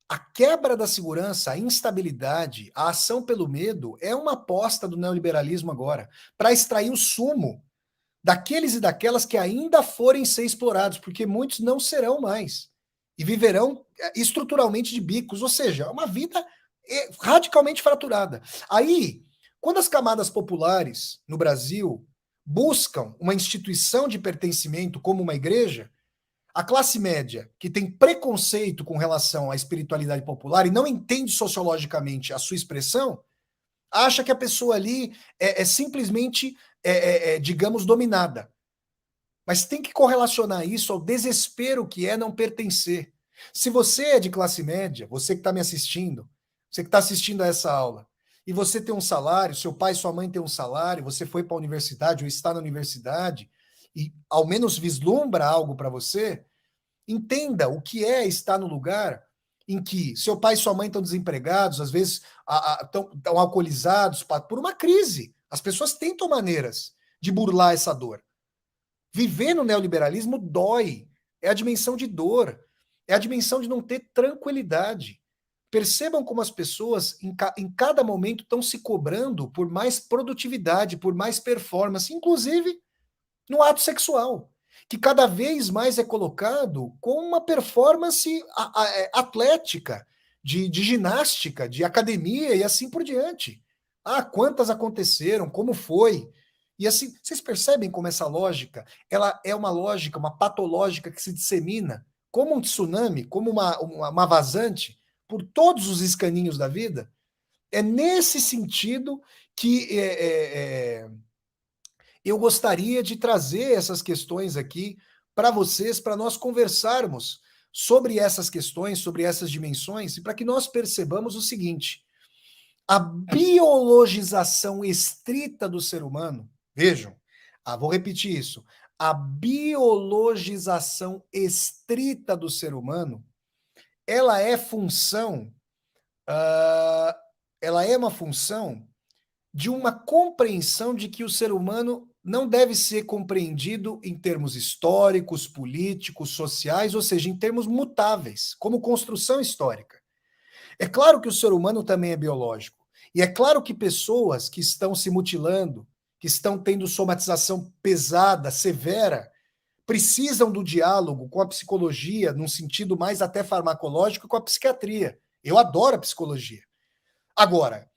A quebra da segurança, a instabilidade, a ação pelo medo é uma aposta do neoliberalismo agora, para extrair o sumo daqueles e daquelas que ainda forem ser explorados, porque muitos não serão mais e viverão estruturalmente de bicos, ou seja, uma vida radicalmente fraturada. Aí, quando as camadas populares no Brasil buscam uma instituição de pertencimento como uma igreja, a classe média, que tem preconceito com relação à espiritualidade popular e não entende sociologicamente a sua expressão, acha que a pessoa ali é simplesmente, digamos, dominada. Mas tem que correlacionar isso ao desespero que é não pertencer. Se você é de classe média, você que está me assistindo, você que está assistindo a essa aula, e você tem um salário, seu pai e sua mãe têm um salário, você foi para a universidade ou está na universidade, e ao menos vislumbra algo para você, entenda o que é estar no lugar em que seu pai e sua mãe estão desempregados, às vezes estão alcoolizados por uma crise. As pessoas tentam maneiras de burlar essa dor. Viver no neoliberalismo dói. É a dimensão de dor. É a dimensão de não ter tranquilidade. Percebam como as pessoas, em cada momento, estão se cobrando por mais produtividade, por mais performance, inclusive no ato sexual, que cada vez mais é colocado com uma performance atlética, de ginástica, de academia e assim por diante. Ah, quantas aconteceram, como foi? E assim, vocês percebem como essa lógica, ela é uma lógica, uma patológica que se dissemina como um tsunami, como uma vazante por todos os escaninhos da vida? É nesse sentido que eu gostaria de trazer essas questões aqui para vocês, para nós conversarmos sobre essas questões, sobre essas dimensões, e para que nós percebamos o seguinte: a biologização estrita do ser humano, vejam, vou repetir isso, a biologização estrita do ser humano, ela é função, ela é uma função de uma compreensão de que o ser humano não deve ser compreendido em termos históricos, políticos, sociais, ou seja, em termos mutáveis, como construção histórica. É claro que o ser humano também é biológico. E é claro que pessoas que estão se mutilando, que estão tendo somatização pesada, severa, precisam do diálogo com a psicologia, num sentido mais até farmacológico, com a psiquiatria. Eu adoro a psicologia. Agora,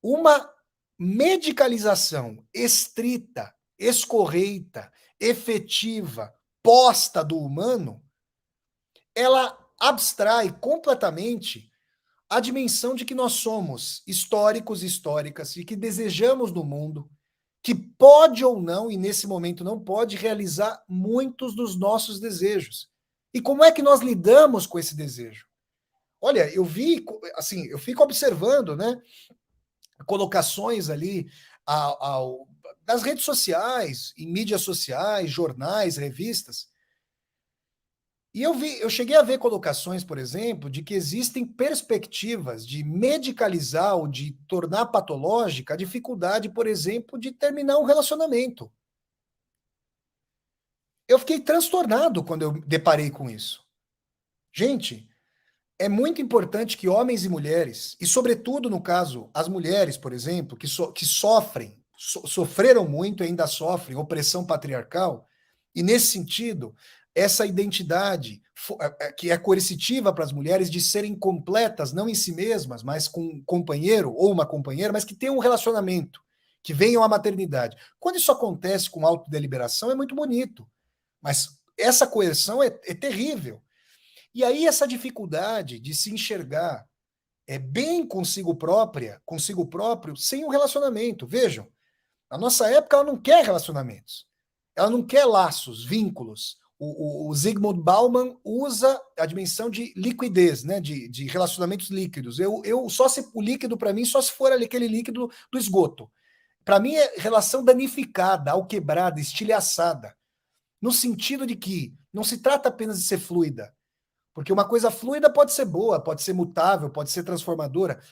uma medicalização estrita, escorreita, efetiva, posta do humano, ela abstrai completamente a dimensão de que nós somos históricos e históricas e que desejamos no mundo, que pode ou não, e nesse momento não pode, realizar muitos dos nossos desejos. E como é que nós lidamos com esse desejo? Olha, eu fico observando, né, colocações ali das redes sociais, em mídias sociais, jornais, revistas. E eu cheguei a ver colocações, por exemplo, de que existem perspectivas de medicalizar ou de tornar patológica a dificuldade, por exemplo, de terminar um relacionamento. Eu fiquei transtornado quando eu deparei com isso. Gente, é muito importante que homens e mulheres, e sobretudo no caso, as mulheres, por exemplo, que sofreram muito e ainda sofrem opressão patriarcal, e nesse sentido, essa identidade que é coercitiva para as mulheres de serem completas, não em si mesmas, mas com um companheiro ou uma companheira, mas que tenham um relacionamento, que venham à maternidade. Quando isso acontece com autodeliberação, é muito bonito, mas essa coerção é terrível. E aí essa dificuldade de se enxergar bem consigo próprio, sem um relacionamento. Vejam, na nossa época ela não quer relacionamentos. Ela não quer laços, vínculos. O Zygmunt Bauman usa a dimensão de liquidez, né, de relacionamentos líquidos. Só se o líquido, para mim, só se for ali aquele líquido do esgoto. Para mim, é relação danificada, alquebrada, estilhaçada, no sentido de que não se trata apenas de ser fluida, porque uma coisa fluida pode ser boa, pode ser mutável, pode ser transformadora.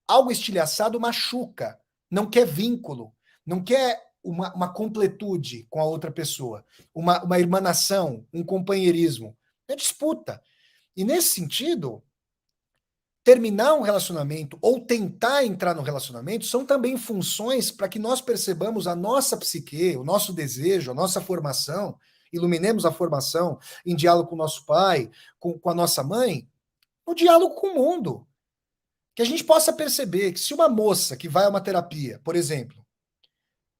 Algo estilhaçado machuca, não quer vínculo, não quer uma completude com a outra pessoa, uma irmanação, um companheirismo. É disputa. E nesse sentido, terminar um relacionamento ou tentar entrar no relacionamento são também funções para que nós percebamos a nossa psique, o nosso desejo, a nossa formação, iluminemos a formação em diálogo com o nosso pai, com a nossa mãe, no diálogo com o mundo. Que a gente possa perceber que se uma moça que vai a uma terapia, por exemplo,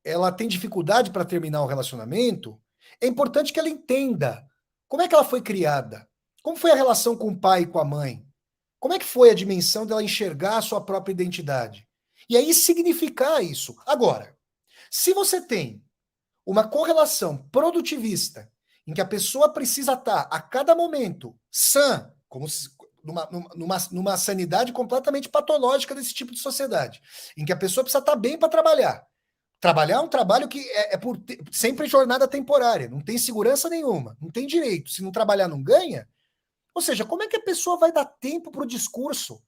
ela tem dificuldade para terminar o relacionamento, é importante que ela entenda como é que ela foi criada, como foi a relação com o pai e com a mãe, como é que foi a dimensão dela enxergar a sua própria identidade. E aí significar isso. Agora, se você tem uma correlação produtivista, em que a pessoa precisa estar a cada momento sã, como se, numa sanidade completamente patológica desse tipo de sociedade, em que a pessoa precisa estar bem para trabalhar. Trabalhar é um trabalho que sempre jornada temporária, não tem segurança nenhuma, não tem direito. Se não trabalhar, não ganha. Ou seja, como é que a pessoa vai dar tempo para o discurso,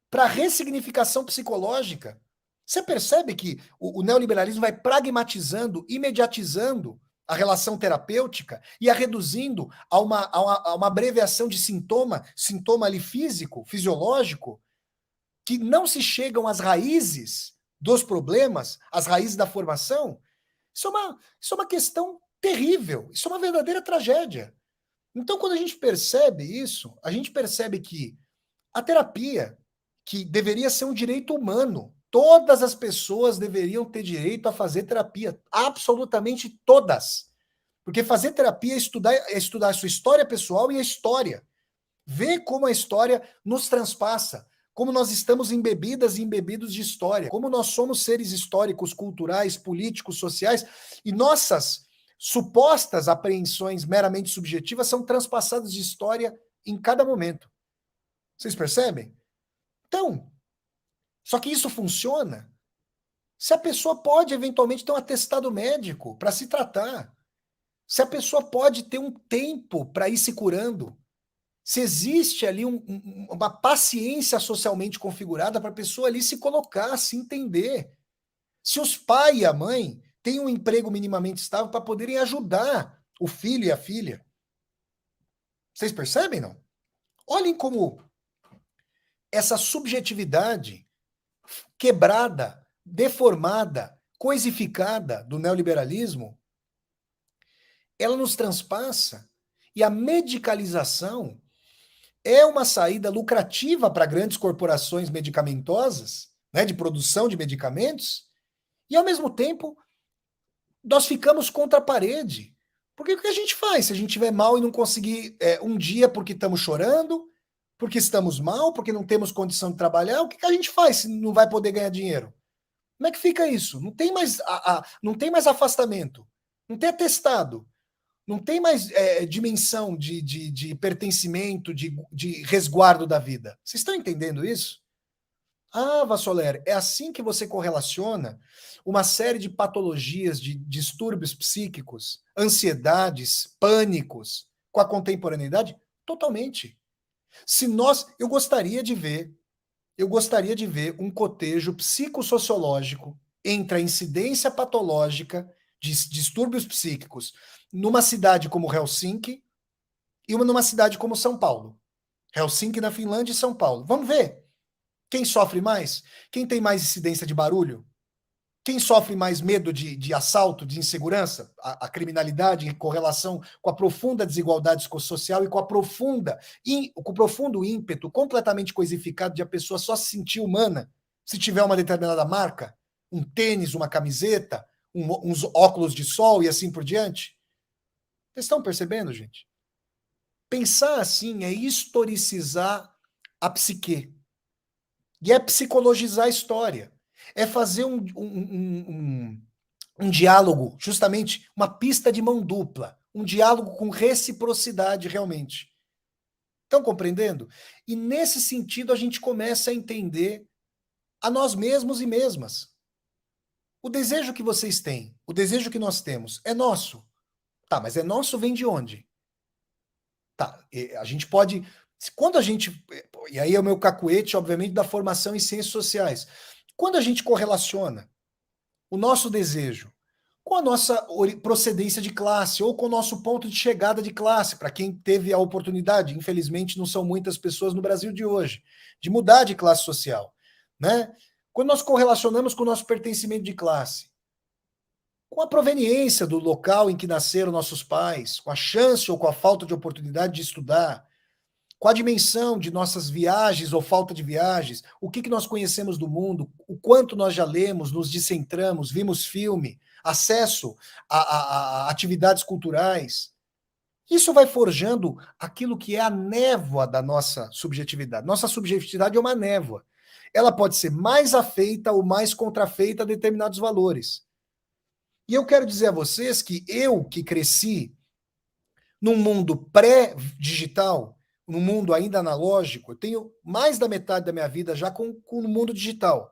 para a ressignificação psicológica? Você percebe que o neoliberalismo vai pragmatizando, imediatizando a relação terapêutica e a reduzindo a uma abreviação de sintoma ali físico, fisiológico, que não se chegam às raízes dos problemas, às raízes da formação? Isso é uma questão terrível, isso é uma verdadeira tragédia. Então, quando a gente percebe isso, a gente percebe que a terapia, que deveria ser um direito humano, todas as pessoas deveriam ter direito a fazer terapia, absolutamente todas. Porque fazer terapia é estudar a sua história pessoal e a história. Ver como a história nos transpassa, como nós estamos embebidas e embebidos de história, como nós somos seres históricos, culturais, políticos, sociais, e nossas supostas apreensões meramente subjetivas são transpassadas de história em cada momento. Vocês percebem? Então, só que isso funciona se a pessoa pode eventualmente ter um atestado médico para se tratar, se a pessoa pode ter um tempo para ir se curando, se existe ali uma paciência socialmente configurada para a pessoa ali se colocar, se entender. Se os pais e a mãe têm um emprego minimamente estável para poderem ajudar o filho e a filha. Vocês percebem, não? Olhem como essa subjetividade quebrada, deformada, coisificada do neoliberalismo, ela nos transpassa, e a medicalização é uma saída lucrativa para grandes corporações medicamentosas, né, de produção de medicamentos, e ao mesmo tempo nós ficamos contra a parede. Porque o que a gente faz se a gente estiver mal e não conseguir um dia porque estamos chorando, porque estamos mal, porque não temos condição de trabalhar? O que a gente faz se não vai poder ganhar dinheiro? Como é que fica isso? Não tem mais, não tem mais afastamento, não tem atestado, não tem mais dimensão de pertencimento, de resguardo da vida. Vocês estão entendendo isso? Ah, Vassoler, é assim que você correlaciona uma série de patologias, de distúrbios psíquicos, ansiedades, pânicos com a contemporaneidade? Totalmente. Eu gostaria de ver um cotejo psicossociológico entre a incidência patológica de distúrbios psíquicos numa cidade como Helsinki e numa cidade como São Paulo. Helsinki na Finlândia e São Paulo. Vamos ver. Quem sofre mais? Quem tem mais incidência de barulho? Quem sofre mais medo de assalto, de insegurança? A criminalidade em correlação com a profunda desigualdade social e com o profundo ímpeto completamente coisificado de a pessoa só se sentir humana se tiver uma determinada marca, um tênis, uma camiseta, uns óculos de sol e assim por diante. Vocês estão percebendo, gente? Pensar assim é historicizar a psique. E é psicologizar a história. É fazer um diálogo, justamente uma pista de mão dupla. um diálogo com reciprocidade realmente. Estão compreendendo? E nesse sentido a gente começa a entender a nós mesmos e mesmas. O desejo que vocês têm, o desejo que nós temos, é nosso. Tá, mas é nosso vem de onde? Tá, a gente pode. Quando a gente. E aí é o meu cacuete, obviamente, da formação em ciências sociais. Quando a gente correlaciona o nosso desejo com a nossa procedência de classe ou com o nosso ponto de chegada de classe, para quem teve a oportunidade, infelizmente não são muitas pessoas no Brasil de hoje, de mudar de classe social, né? Quando nós correlacionamos com o nosso pertencimento de classe, com a proveniência do local em que nasceram nossos pais, com a chance ou com a falta de oportunidade de estudar, com a dimensão de nossas viagens ou falta de viagens, o que nós conhecemos do mundo, o quanto nós já lemos, nos descentramos, vimos filme, acesso a atividades culturais. Isso vai forjando aquilo que é a névoa da nossa subjetividade. Nossa subjetividade é uma névoa. Ela pode ser mais afeita ou mais contrafeita a determinados valores. E eu quero dizer a vocês que eu, que cresci num mundo pré-digital, num mundo ainda analógico, eu tenho mais da metade da minha vida já com o mundo digital.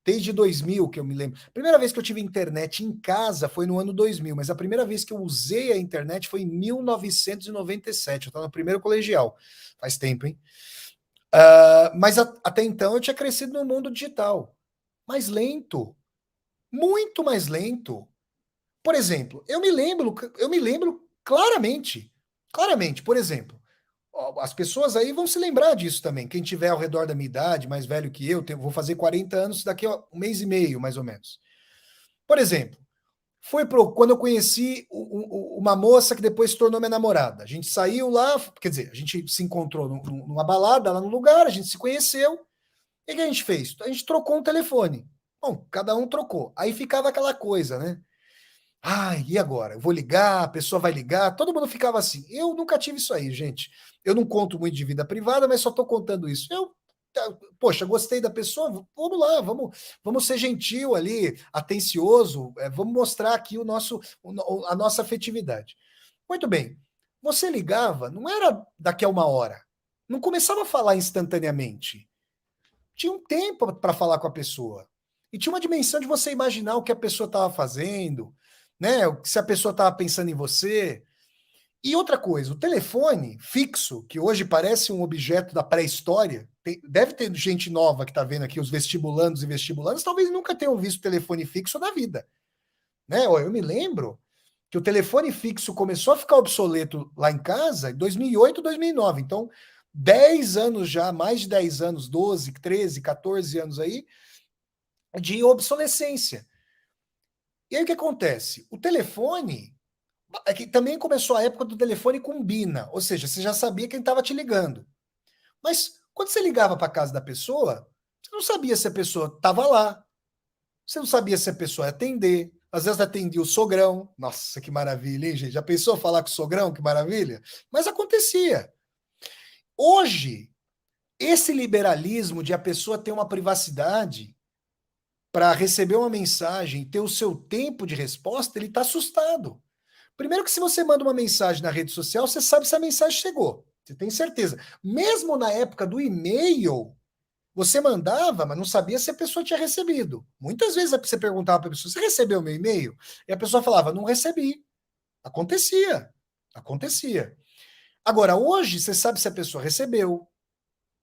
Desde 2000, que eu me lembro. A primeira vez que eu tive internet em casa foi no ano 2000, mas a primeira vez que eu usei a internet foi em 1997. Eu estava no primeiro colegial. Faz tempo, hein? Mas até então eu tinha crescido no mundo digital. Mais lento. Muito mais lento. Por exemplo, eu me lembro claramente, por exemplo, as pessoas aí vão se lembrar disso também. Quem tiver ao redor da minha idade, mais velho que eu, vou fazer 40 anos daqui a um mês e meio, mais ou menos. Por exemplo, quando eu conheci uma moça que depois se tornou minha namorada. A gente saiu lá, quer dizer, a gente se encontrou numa balada lá no lugar, a gente se conheceu. E o que a gente fez? A gente trocou um telefone. Bom, cada um trocou. Aí ficava aquela coisa, né? Ai, e agora? Eu vou ligar, a pessoa vai ligar, todo mundo ficava assim. Eu nunca tive isso aí, gente. Eu não conto muito de vida privada, mas só estou contando isso. Poxa, gostei da pessoa, vamos lá, vamos ser gentil ali, atencioso, vamos mostrar aqui a nossa afetividade. Muito bem. Você ligava, não era daqui a uma hora. Não começava a falar instantaneamente. Tinha um tempo para falar com a pessoa. E tinha uma dimensão de você imaginar o que a pessoa estava fazendo, né? Se a pessoa estava pensando em você. E outra coisa, o telefone fixo, que hoje parece um objeto da pré-história, deve ter gente nova que está vendo aqui, os vestibulandos e vestibulandas, talvez nunca tenham visto telefone fixo na vida. Né? Eu me lembro que o telefone fixo começou a ficar obsoleto lá em casa em 2008, 2009. Então, 10 anos já, mais de 10 anos, 12, 13, 14 anos aí, de obsolescência. E aí o que acontece? O telefone, é que também começou a época do telefone com bina, ou seja, você já sabia quem estava te ligando. Mas quando você ligava para a casa da pessoa, você não sabia se a pessoa estava lá, você não sabia se a pessoa ia atender. Às vezes atendia o sogrão. Nossa, que maravilha, hein, gente? Já pensou falar com o sogrão? Que maravilha. Mas acontecia. Hoje, esse liberalismo de a pessoa ter uma privacidade para receber uma mensagem, ter o seu tempo de resposta, ele está assustado. Primeiro que se você manda uma mensagem na rede social, você sabe se a mensagem chegou. Você tem certeza. Mesmo na época do e-mail, você mandava, mas não sabia se a pessoa tinha recebido. Muitas vezes você perguntava para a pessoa, você recebeu meu e-mail? E a pessoa falava, não recebi. Acontecia. Acontecia. Agora, hoje, você sabe se a pessoa recebeu.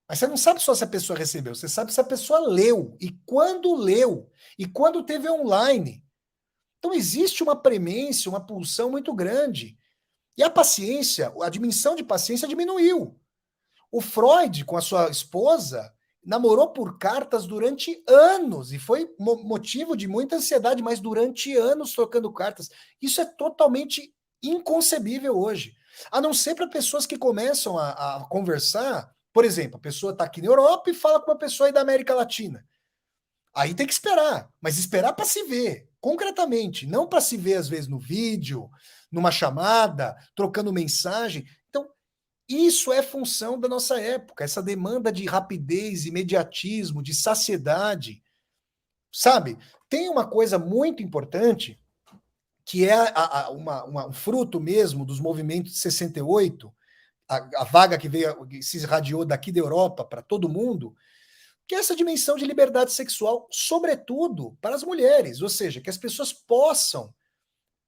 Mas você não sabe só se a pessoa recebeu, você sabe se a pessoa leu. E quando leu. E quando teve online. Então, existe uma premência, uma pulsão muito grande. E a paciência, a dimensão de paciência diminuiu. O Freud, com a sua esposa, namorou por cartas durante anos e foi motivo de muita ansiedade, mas durante anos trocando cartas. Isso é totalmente inconcebível hoje. A não ser para pessoas que começam a conversar. Por exemplo, a pessoa está aqui na Europa e fala com uma pessoa aí da América Latina. Aí tem que esperar, mas esperar para se ver, concretamente, não para se ver às vezes no vídeo, numa chamada, trocando mensagem. Então, isso é função da nossa época, essa demanda de rapidez, imediatismo, de saciedade. Sabe? Tem uma coisa muito importante que é um fruto mesmo dos movimentos de 68, a vaga que veio, que se irradiou daqui da Europa para todo mundo, que é essa dimensão de liberdade sexual, sobretudo para as mulheres, ou seja, que as pessoas possam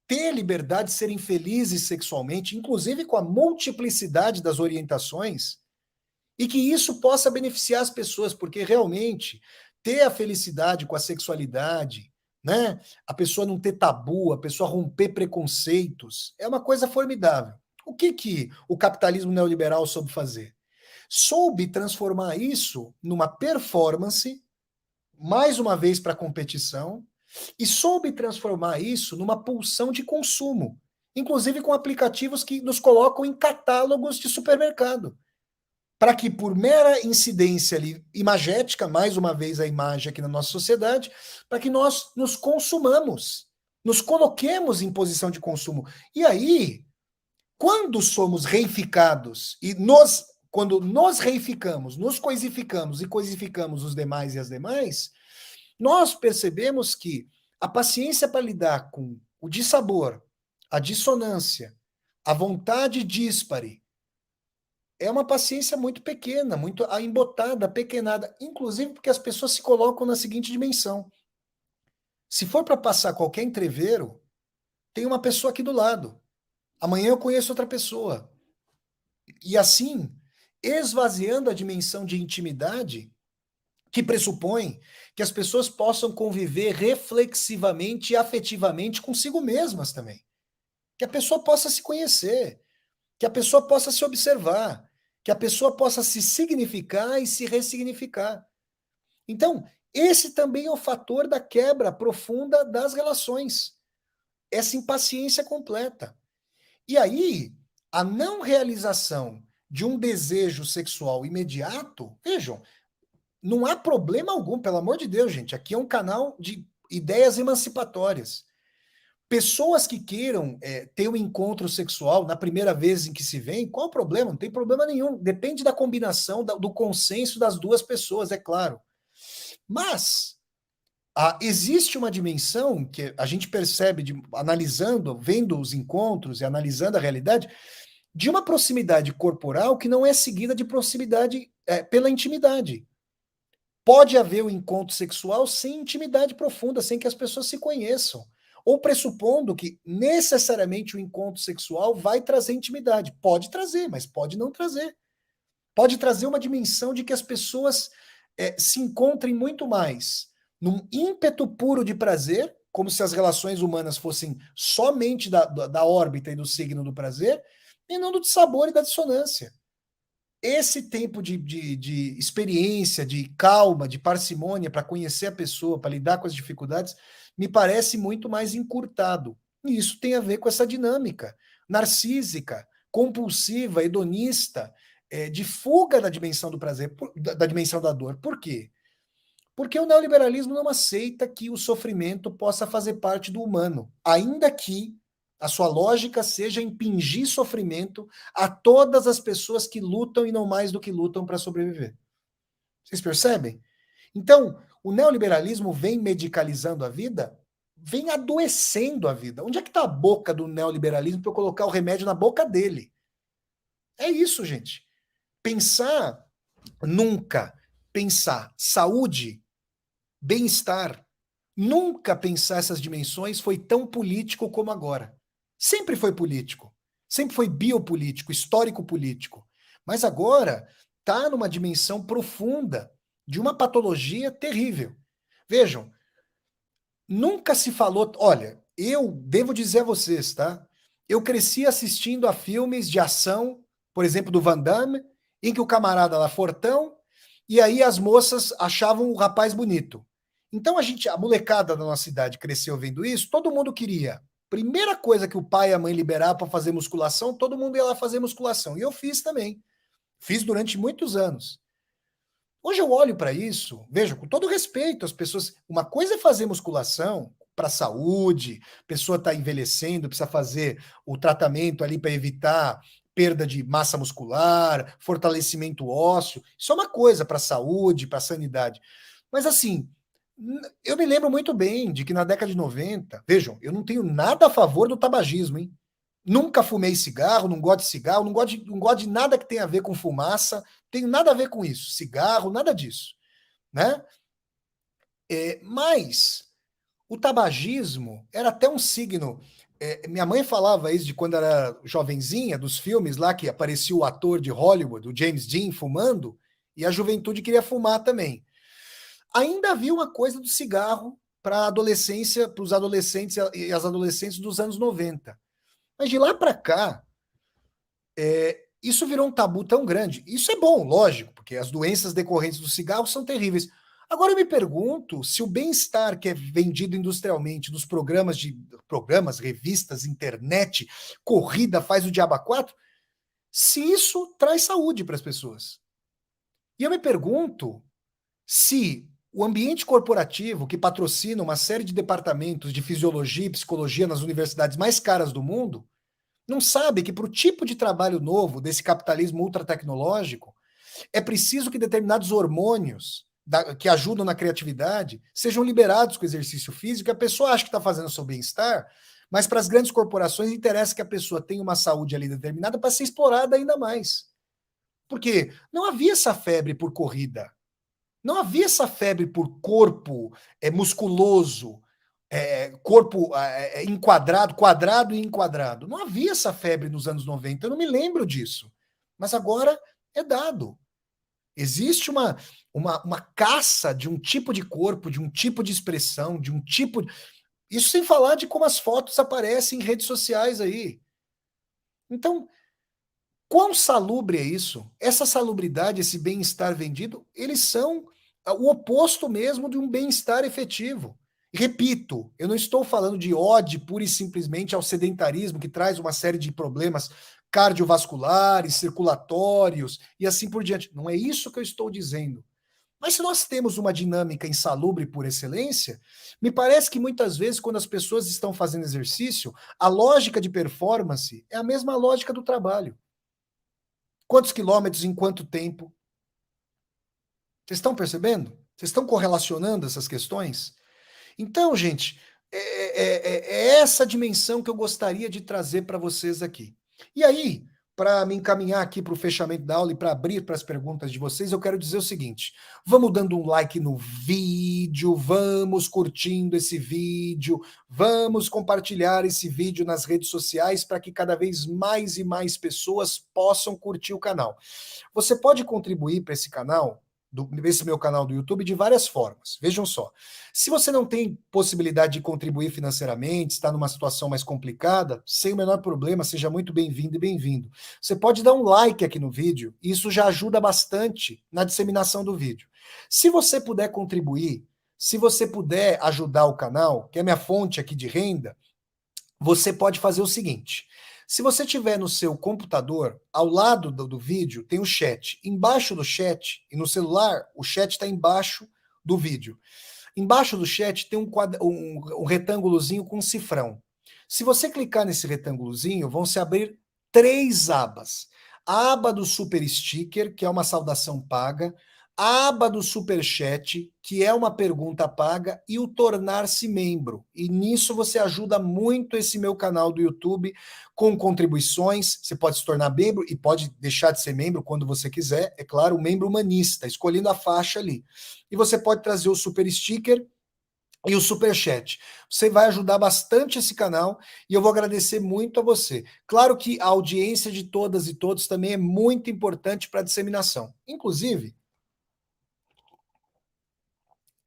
ter liberdade de serem felizes sexualmente, inclusive com a multiplicidade das orientações, e que isso possa beneficiar as pessoas, porque realmente ter a felicidade com a sexualidade, né? A pessoa não ter tabu, a pessoa romper preconceitos, é uma coisa formidável. O que o capitalismo neoliberal soube fazer? Soube transformar isso numa performance, mais uma vez para competição, e soube transformar isso numa pulsão de consumo, inclusive com aplicativos que nos colocam em catálogos de supermercado, para que por mera incidência ali, imagética, mais uma vez a imagem aqui na nossa sociedade, para que nós nos consumamos, nos coloquemos em posição de consumo. E aí, quando somos reificados e quando nos reificamos, nos coisificamos e coisificamos os demais e as demais, nós percebemos que a paciência para lidar com o dissabor, a dissonância, a vontade díspare, é uma paciência muito pequena, muito embotada, pequenada, inclusive porque as pessoas se colocam na seguinte dimensão. Se for para passar qualquer entreveiro, tem uma pessoa aqui do lado. Amanhã eu conheço outra pessoa. E assim, esvaziando a dimensão de intimidade, que pressupõe que as pessoas possam conviver reflexivamente e afetivamente consigo mesmas também. Que a pessoa possa se conhecer, que a pessoa possa se observar, que a pessoa possa se significar e se ressignificar. Então, esse também é o fator da quebra profunda das relações. Essa impaciência completa. E aí, a não realização de um desejo sexual imediato, vejam, não há problema algum, pelo amor de Deus, gente. Aqui é um canal de ideias emancipatórias. Pessoas que queiram ter um encontro sexual na primeira vez em que se vêem, qual o problema? Não tem problema nenhum. Depende da combinação, do consenso das duas pessoas, é claro. Mas existe uma dimensão que a gente percebe, analisando, vendo os encontros e analisando a realidade, de uma proximidade corporal que não é seguida de proximidade pela intimidade. Pode haver o encontro sexual sem intimidade profunda, sem que as pessoas se conheçam. Ou pressupondo que necessariamente o encontro sexual vai trazer intimidade. Pode trazer, mas pode não trazer. Pode trazer uma dimensão de que as pessoas se encontrem muito mais num ímpeto puro de prazer, como se as relações humanas fossem somente da órbita e do signo do prazer, e não do sabor e da dissonância. Esse tempo de experiência, de calma, de parcimônia para conhecer a pessoa, para lidar com as dificuldades, me parece muito mais encurtado. E isso tem a ver com essa dinâmica narcísica, compulsiva, hedonista, de fuga da dimensão do prazer, da dimensão da dor. Por quê? Porque o neoliberalismo não aceita que o sofrimento possa fazer parte do humano, ainda que a sua lógica seja impingir sofrimento a todas as pessoas que lutam e não mais do que lutam para sobreviver. Vocês percebem? Então, o neoliberalismo vem medicalizando a vida, vem adoecendo a vida. Onde é que está a boca do neoliberalismo para eu colocar o remédio na boca dele? É isso, gente. Nunca pensar saúde, bem-estar, nunca pensar essas dimensões foi tão político como agora. Sempre foi político, sempre foi biopolítico, histórico-político. Mas agora está numa dimensão profunda de uma patologia terrível. Vejam, nunca se falou. Olha, eu devo dizer a vocês, tá? Eu cresci assistindo a filmes de ação, por exemplo, do Van Damme, em que o camarada lá fortão, e aí as moças achavam o rapaz bonito. Então a molecada da nossa cidade cresceu vendo isso, todo mundo queria. Primeira coisa que o pai e a mãe liberavam para fazer musculação, todo mundo ia lá fazer musculação. E eu fiz também. Fiz durante muitos anos. Hoje eu olho para isso, vejo, com todo respeito, as pessoas. Uma coisa é fazer musculação para a saúde, a pessoa está envelhecendo, precisa fazer o tratamento ali para evitar perda de massa muscular, fortalecimento ósseo. Isso é uma coisa para a saúde, para a sanidade. Mas assim, Eu me lembro muito bem de que na década de 90, vejam, eu não tenho nada a favor do tabagismo, hein? Nunca fumei cigarro, não gosto de cigarro, não gosto de nada que tenha a ver com fumaça, tenho nada a ver com isso, cigarro, nada disso, né? Mas o tabagismo era até um signo. Minha mãe falava isso de quando era jovenzinha, dos filmes lá que aparecia o ator de Hollywood, o James Dean, fumando, e a juventude queria fumar também. Ainda havia uma coisa do cigarro para a adolescência, para os adolescentes e as adolescentes dos anos 90. Mas de lá para cá, isso virou um tabu tão grande. Isso é bom, lógico, porque as doenças decorrentes do cigarro são terríveis. Agora eu me pergunto se o bem-estar que é vendido industrialmente nos programas, revistas, internet, corrida, faz o diabo a quatro, se isso traz saúde para as pessoas. E eu me pergunto se o ambiente corporativo que patrocina uma série de departamentos de fisiologia e psicologia nas universidades mais caras do mundo não sabe que para o tipo de trabalho novo desse capitalismo ultratecnológico é preciso que determinados hormônios que ajudam na criatividade sejam liberados com o exercício físico. A pessoa acha que está fazendo o seu bem-estar, mas para as grandes corporações interessa que a pessoa tenha uma saúde ali determinada para ser explorada ainda mais. Porque não havia essa febre por corrida. Não havia essa febre por corpo musculoso, corpo enquadrado, quadrado e enquadrado. Não havia essa febre nos anos 90, eu não me lembro disso. Mas agora é dado. Existe uma caça de um tipo de corpo, de um tipo de expressão, de um tipo. Isso sem falar de como as fotos aparecem em redes sociais aí. Então, quão salubre é isso? Essa salubridade, esse bem-estar vendido, eles são o oposto mesmo de um bem-estar efetivo. Repito, eu não estou falando de ode pura e simplesmente ao sedentarismo que traz uma série de problemas cardiovasculares, circulatórios e assim por diante. Não é isso que eu estou dizendo. Mas se nós temos uma dinâmica insalubre por excelência, me parece que muitas vezes, quando as pessoas estão fazendo exercício, a lógica de performance é a mesma lógica do trabalho. Quantos quilômetros em quanto tempo? Vocês estão percebendo? Vocês estão correlacionando essas questões? Então, gente, é essa dimensão que eu gostaria de trazer para vocês aqui. E aí, para me encaminhar aqui para o fechamento da aula e para abrir para as perguntas de vocês, eu quero dizer o seguinte: vamos dando um like no vídeo, vamos curtindo esse vídeo, vamos compartilhar esse vídeo nas redes sociais para que cada vez mais e mais pessoas possam curtir o canal. Você pode contribuir para esse canal, esse meu canal do YouTube, de várias formas. Vejam só. Se você não tem possibilidade de contribuir financeiramente, está numa situação mais complicada, sem o menor problema, seja muito bem-vindo e bem-vindo. Você pode dar um like aqui no vídeo, e isso já ajuda bastante na disseminação do vídeo. Se você puder contribuir, se você puder ajudar o canal, que é minha fonte aqui de renda, você pode fazer o seguinte: se você tiver no seu computador, ao lado do vídeo, tem o chat. Embaixo do chat, e no celular, o chat está embaixo do vídeo. Embaixo do chat tem um retângulozinho com um cifrão. Se você clicar nesse retângulozinho, vão se abrir 3 abas. A aba do Super Sticker, que é uma saudação paga, a aba do Super Chat, que é uma pergunta paga, e o tornar-se membro. E nisso você ajuda muito esse meu canal do YouTube com contribuições. Você pode se tornar membro e pode deixar de ser membro quando você quiser. É claro, o membro humanista, escolhendo a faixa ali. E você pode trazer o Super Sticker e o Super Chat. Você vai ajudar bastante esse canal e eu vou agradecer muito a você. Claro que a audiência de todas e todos também é muito importante para a disseminação. Inclusive,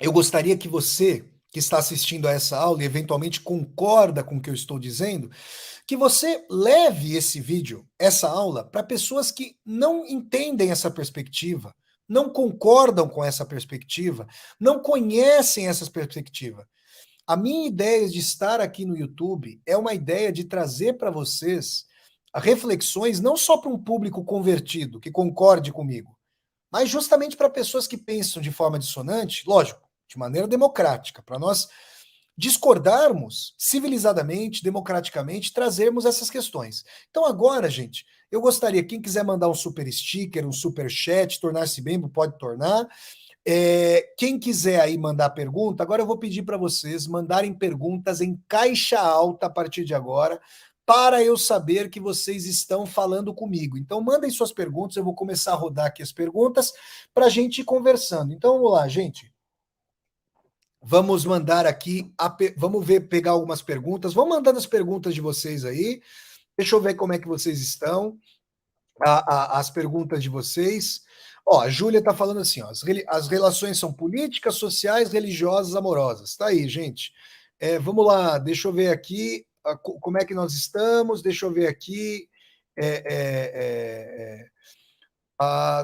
eu gostaria que você, que está assistindo a essa aula e eventualmente concorda com o que eu estou dizendo, que você leve esse vídeo, essa aula, para pessoas que não entendem essa perspectiva, não concordam com essa perspectiva, não conhecem essa perspectiva. A minha ideia de estar aqui no YouTube é uma ideia de trazer para vocês reflexões não só para um público convertido, que concorde comigo, mas justamente para pessoas que pensam de forma dissonante, lógico, de maneira democrática, para nós discordarmos civilizadamente, democraticamente, trazermos essas questões. Então agora, gente, eu gostaria, quem quiser mandar um super sticker, um super chat, tornar-se membro, pode tornar. Quem quiser aí mandar pergunta, agora eu vou pedir para vocês mandarem perguntas em caixa alta a partir de agora, para eu saber que vocês estão falando comigo. Então, mandem suas perguntas, eu vou começar a rodar aqui as perguntas para a gente ir conversando. Então, vamos lá, gente. Vamos mandar aqui, vamos ver, pegar algumas perguntas. Vão mandando as perguntas de vocês aí. Deixa eu ver como é que vocês estão, as perguntas de vocês. Ó, a Júlia está falando assim, ó, as relações são políticas, sociais, religiosas, amorosas. Tá aí, gente. Vamos lá, deixa eu ver aqui como é que nós estamos. Deixa eu ver aqui.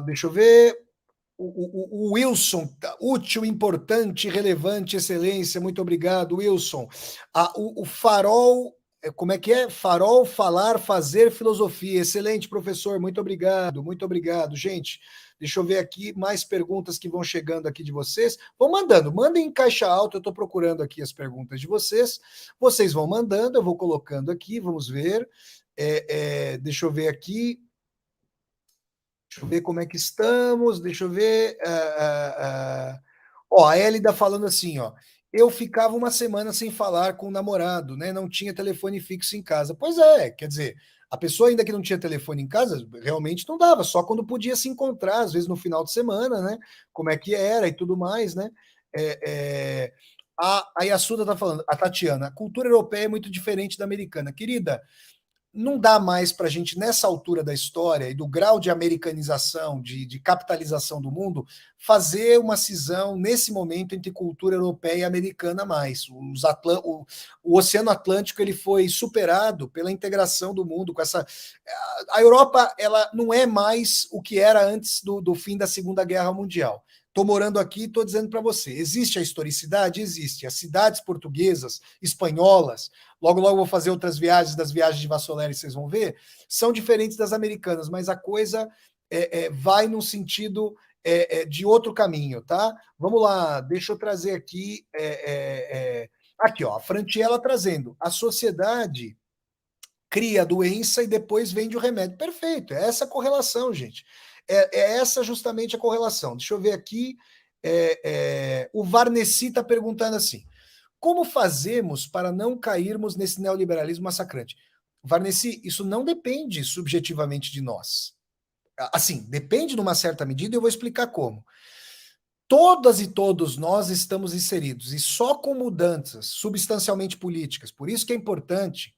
Deixa eu ver. O Wilson, útil, importante, relevante, excelência, muito obrigado, Wilson. O Farol, como é que é? Farol, falar, fazer, filosofia. Excelente, professor, muito obrigado, muito obrigado. Gente, deixa eu ver aqui mais perguntas que vão chegando aqui de vocês. Vão mandando, mandem em caixa alta, eu estou procurando aqui as perguntas de vocês. Vocês vão mandando, eu vou colocando aqui, vamos ver. Deixa eu ver aqui. Deixa eu ver como é que estamos. Deixa eu ver. Ó, a Elida falando assim, ó. Eu ficava uma semana sem falar com o namorado, né? Não tinha telefone fixo em casa. Pois é, quer dizer, a pessoa ainda que não tinha telefone em casa, realmente não dava, só quando podia se encontrar, às vezes no final de semana, né? Como é que era e tudo mais, né? A Yasuda tá falando, a Tatiana, a cultura europeia é muito diferente da americana. Querida, não dá mais para a gente, nessa altura da história e do grau de americanização, de capitalização do mundo, fazer uma cisão nesse momento entre cultura europeia e americana mais. O Oceano Atlântico ele foi superado pela integração do mundo com essa. A Europa ela não é mais o que era antes do fim da Segunda Guerra Mundial. Estou morando aqui e estou dizendo para você: existe a historicidade? Existe. As cidades portuguesas, espanholas, logo vou fazer outras viagens, das viagens de Vassoleri, vocês vão ver, são diferentes das americanas, mas a coisa vai num sentido de outro caminho, tá? Vamos lá, deixa eu trazer aqui. Aqui, ó, a Frantiela trazendo. A sociedade cria a doença e depois vende o remédio. Perfeito, é essa a correlação, gente. É essa justamente a correlação. Deixa eu ver aqui. O Varnesi está perguntando assim: como fazemos para não cairmos nesse neoliberalismo massacrante? Varnesi, isso não depende subjetivamente de nós. Assim, depende de uma certa medida e eu vou explicar como. Todas e todos nós estamos inseridos, e só com mudanças substancialmente políticas. Por isso que é importante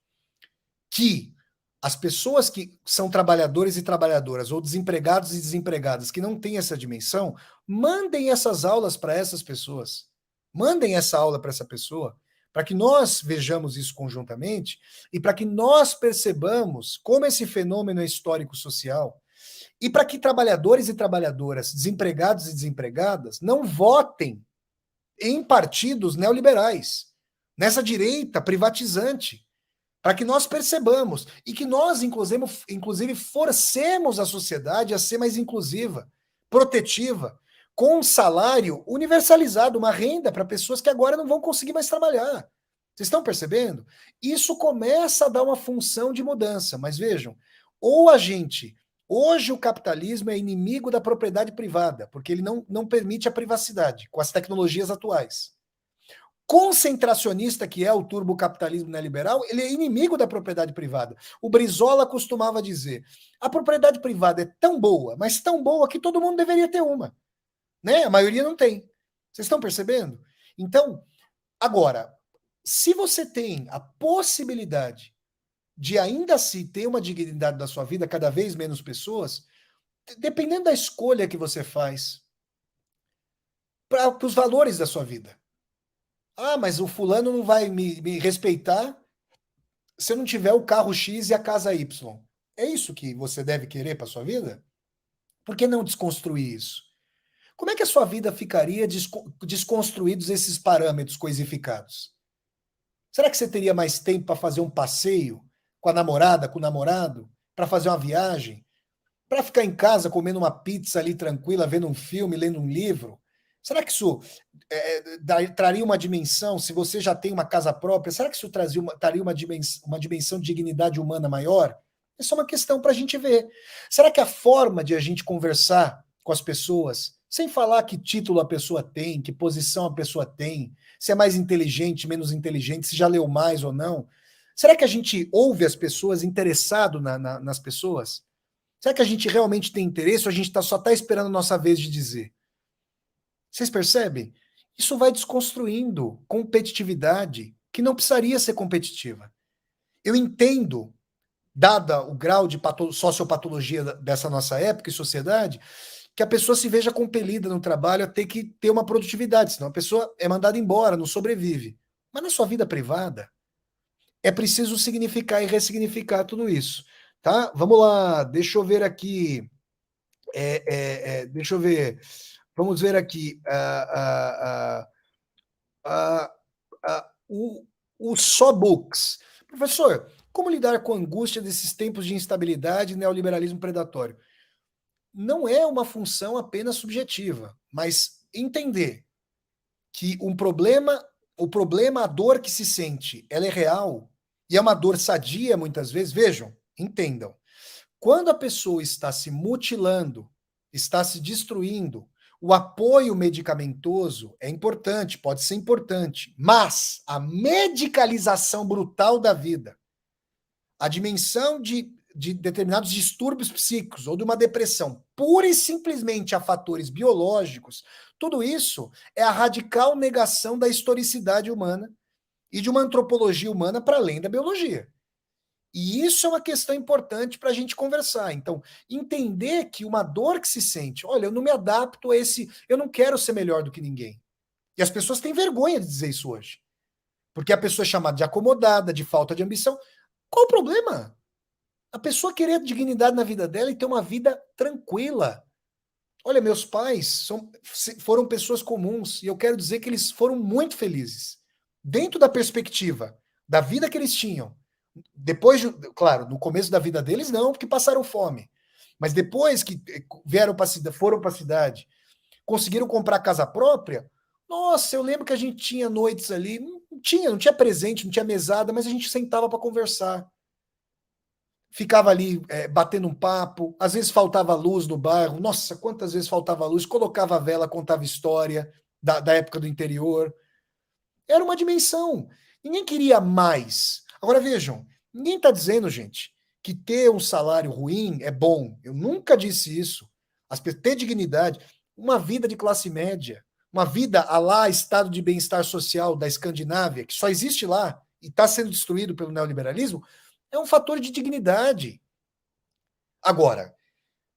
que as pessoas que são trabalhadores e trabalhadoras, ou desempregados e desempregadas, que não têm essa dimensão, mandem essas aulas para essas pessoas. Mandem essa aula para essa pessoa, para que nós vejamos isso conjuntamente e para que nós percebamos como esse fenômeno é histórico-social e para que trabalhadores e trabalhadoras, desempregados e desempregadas, não votem em partidos neoliberais, nessa direita privatizante, para que nós percebamos e que nós, inclusive, forcemos a sociedade a ser mais inclusiva, protetiva, com um salário universalizado, uma renda para pessoas que agora não vão conseguir mais trabalhar. Vocês estão percebendo? Isso começa a dar uma função de mudança, mas vejam, ou a gente. Hoje o capitalismo é inimigo da propriedade privada, porque ele não permite a privacidade com as tecnologias atuais. Concentracionista, que é o turbocapitalismo neoliberal, ele é inimigo da propriedade privada. O Brizola costumava dizer: a propriedade privada é tão boa, mas tão boa que todo mundo deveria ter uma. Né? A maioria não tem. Vocês estão percebendo? Então, agora, se você tem a possibilidade de ainda assim ter uma dignidade da sua vida, cada vez menos pessoas, dependendo da escolha que você faz, para os valores da sua vida. Ah, mas o fulano não vai me respeitar se eu não tiver o carro X e a casa Y. É isso que você deve querer para sua vida? Por que não desconstruir isso? Como é que a sua vida ficaria desconstruídos esses parâmetros coisificados? Será que você teria mais tempo para fazer um passeio com a namorada, com o namorado, para fazer uma viagem, para ficar em casa comendo uma pizza ali tranquila, vendo um filme, lendo um livro? Será que isso traria uma dimensão, se você já tem uma casa própria, será que isso traria uma dimensão de dignidade humana maior? É só uma questão para a gente ver. Será que a forma de a gente conversar com as pessoas Sem falar que título a pessoa tem, que posição a pessoa tem, se é mais inteligente, menos inteligente, se já leu mais ou não. Será que a gente ouve as pessoas interessado nas pessoas? Será que a gente realmente tem interesse ou a gente só está esperando a nossa vez de dizer? Vocês percebem? Isso vai desconstruindo competitividade que não precisaria ser competitiva. Eu entendo, dada o grau de sociopatologia dessa nossa época e sociedade, que a pessoa se veja compelida no trabalho a ter que ter uma produtividade, senão a pessoa é mandada embora, não sobrevive. Mas na sua vida privada, é preciso significar e ressignificar tudo isso. Tá? Vamos lá, deixa eu ver aqui. Deixa eu ver. Vamos ver aqui. O Só Books. Professor, como lidar com a angústia desses tempos de instabilidade e neoliberalismo predatório? Não é uma função apenas subjetiva, mas entender que o problema, a dor que se sente, ela é real e é uma dor sadia muitas vezes. Vejam, entendam. Quando a pessoa está se mutilando, está se destruindo, o apoio medicamentoso é importante, pode ser importante, mas a medicalização brutal da vida, a dimensão de determinados distúrbios psíquicos ou de uma depressão, pura e simplesmente a fatores biológicos, tudo isso é a radical negação da historicidade humana e de uma antropologia humana para além da biologia. E isso é uma questão importante para a gente conversar. Então, entender que uma dor que se sente, olha, eu não me adapto a esse, eu não quero ser melhor do que ninguém. E as pessoas têm vergonha de dizer isso hoje. Porque a pessoa é chamada de acomodada, de falta de ambição. Qual o problema? A pessoa querer dignidade na vida dela e ter uma vida tranquila. Olha, meus pais foram pessoas comuns e eu quero dizer que eles foram muito felizes. Dentro da perspectiva da vida que eles tinham, depois, claro, no começo da vida deles não, porque passaram fome. Mas depois que foram para a cidade, conseguiram comprar casa própria, nossa, eu lembro que a gente tinha noites ali, não tinha presente, não tinha mesada, mas a gente sentava para conversar. Ficava ali batendo um papo, às vezes faltava luz no bairro, nossa, quantas vezes faltava luz, colocava a vela, contava história da época do interior. Era uma dimensão. Ninguém queria mais. Agora vejam, ninguém está dizendo, gente, que ter um salário ruim é bom. Eu nunca disse isso. Ter dignidade, uma vida de classe média, uma vida a lá estado de bem-estar social da Escandinávia, que só existe lá e está sendo destruído pelo neoliberalismo, é um fator de dignidade. Agora,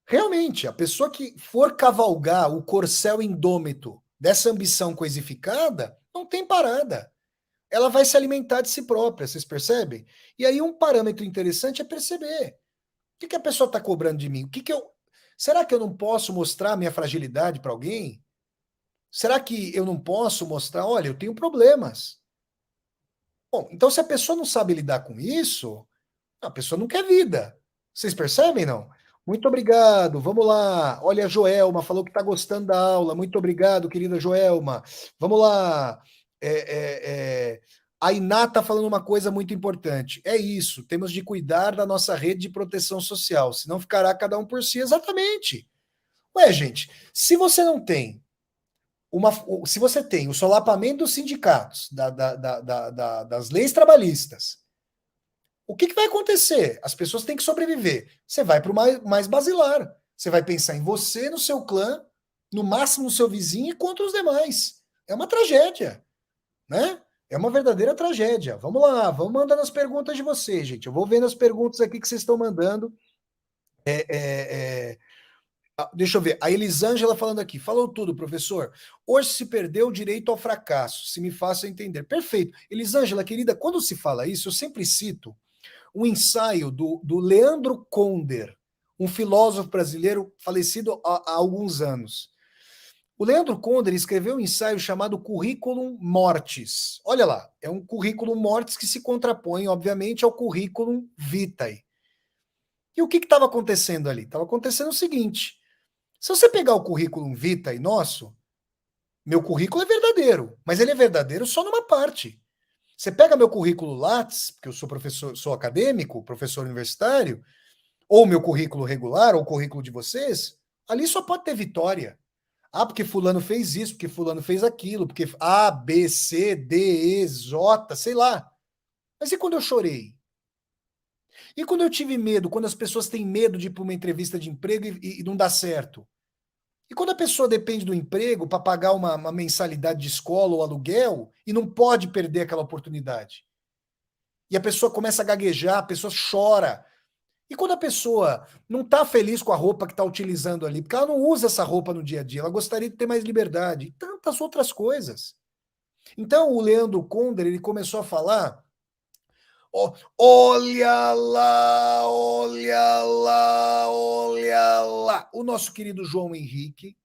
realmente, a pessoa que for cavalgar o corcel indômito dessa ambição coisificada, não tem parada. Ela vai se alimentar de si própria, vocês percebem? E aí um parâmetro interessante é perceber. O que a pessoa está cobrando de mim? Será que eu não posso mostrar minha fragilidade para alguém? Será que eu não posso mostrar, olha, eu tenho problemas? Bom, então se a pessoa não sabe lidar com isso, a pessoa não quer vida. Vocês percebem, não? Muito obrigado. Vamos lá. Olha, a Joelma falou que está gostando da aula. Muito obrigado, querida Joelma. Vamos lá. A Iná está falando uma coisa muito importante. É isso. Temos de cuidar da nossa rede de proteção social. Senão ficará cada um por si. Exatamente. Ué, gente, se você não tem se você tem o solapamento dos sindicatos, das leis trabalhistas, o que vai acontecer? As pessoas têm que sobreviver. Você vai para o mais basilar. Você vai pensar em você, no seu clã, no máximo no seu vizinho e contra os demais. É uma tragédia, né? É uma verdadeira tragédia. Vamos lá, vamos mandando as perguntas de vocês, gente. Eu vou vendo as perguntas aqui que vocês estão mandando. Deixa eu ver. A Elisângela falando aqui. Falou tudo, professor. Hoje se perdeu o direito ao fracasso. Se me faça entender. Perfeito. Elisângela, querida, quando se fala isso, eu sempre cito um ensaio do Leandro Conder, um filósofo brasileiro falecido há alguns anos. O Leandro Conder escreveu um ensaio chamado Curriculum Mortis. Olha lá, é um currículo mortis que se contrapõe, obviamente, ao currículum vitae. E o que estava acontecendo ali? Estava acontecendo o seguinte: se você pegar o currículum vitae nosso, meu currículo é verdadeiro, mas ele é verdadeiro só numa parte. Você pega meu currículo Lattes, porque eu sou professor, sou acadêmico, professor universitário, ou meu currículo regular, ou o currículo de vocês, ali só pode ter vitória. Ah, porque fulano fez isso, porque fulano fez aquilo, porque A, B, C, D, E, J, sei lá. Mas e quando eu chorei? E quando eu tive medo, quando as pessoas têm medo de ir para uma entrevista de emprego e não dá certo? E quando a pessoa depende do emprego para pagar uma mensalidade de escola ou aluguel e não pode perder aquela oportunidade? E a pessoa começa a gaguejar, a pessoa chora. E quando a pessoa não está feliz com a roupa que está utilizando ali, porque ela não usa essa roupa no dia a dia, ela gostaria de ter mais liberdade e tantas outras coisas. Então o Leandro Konder, ele começou a falar, ó, olha lá, olha lá, olha lá. O nosso querido João Henrique,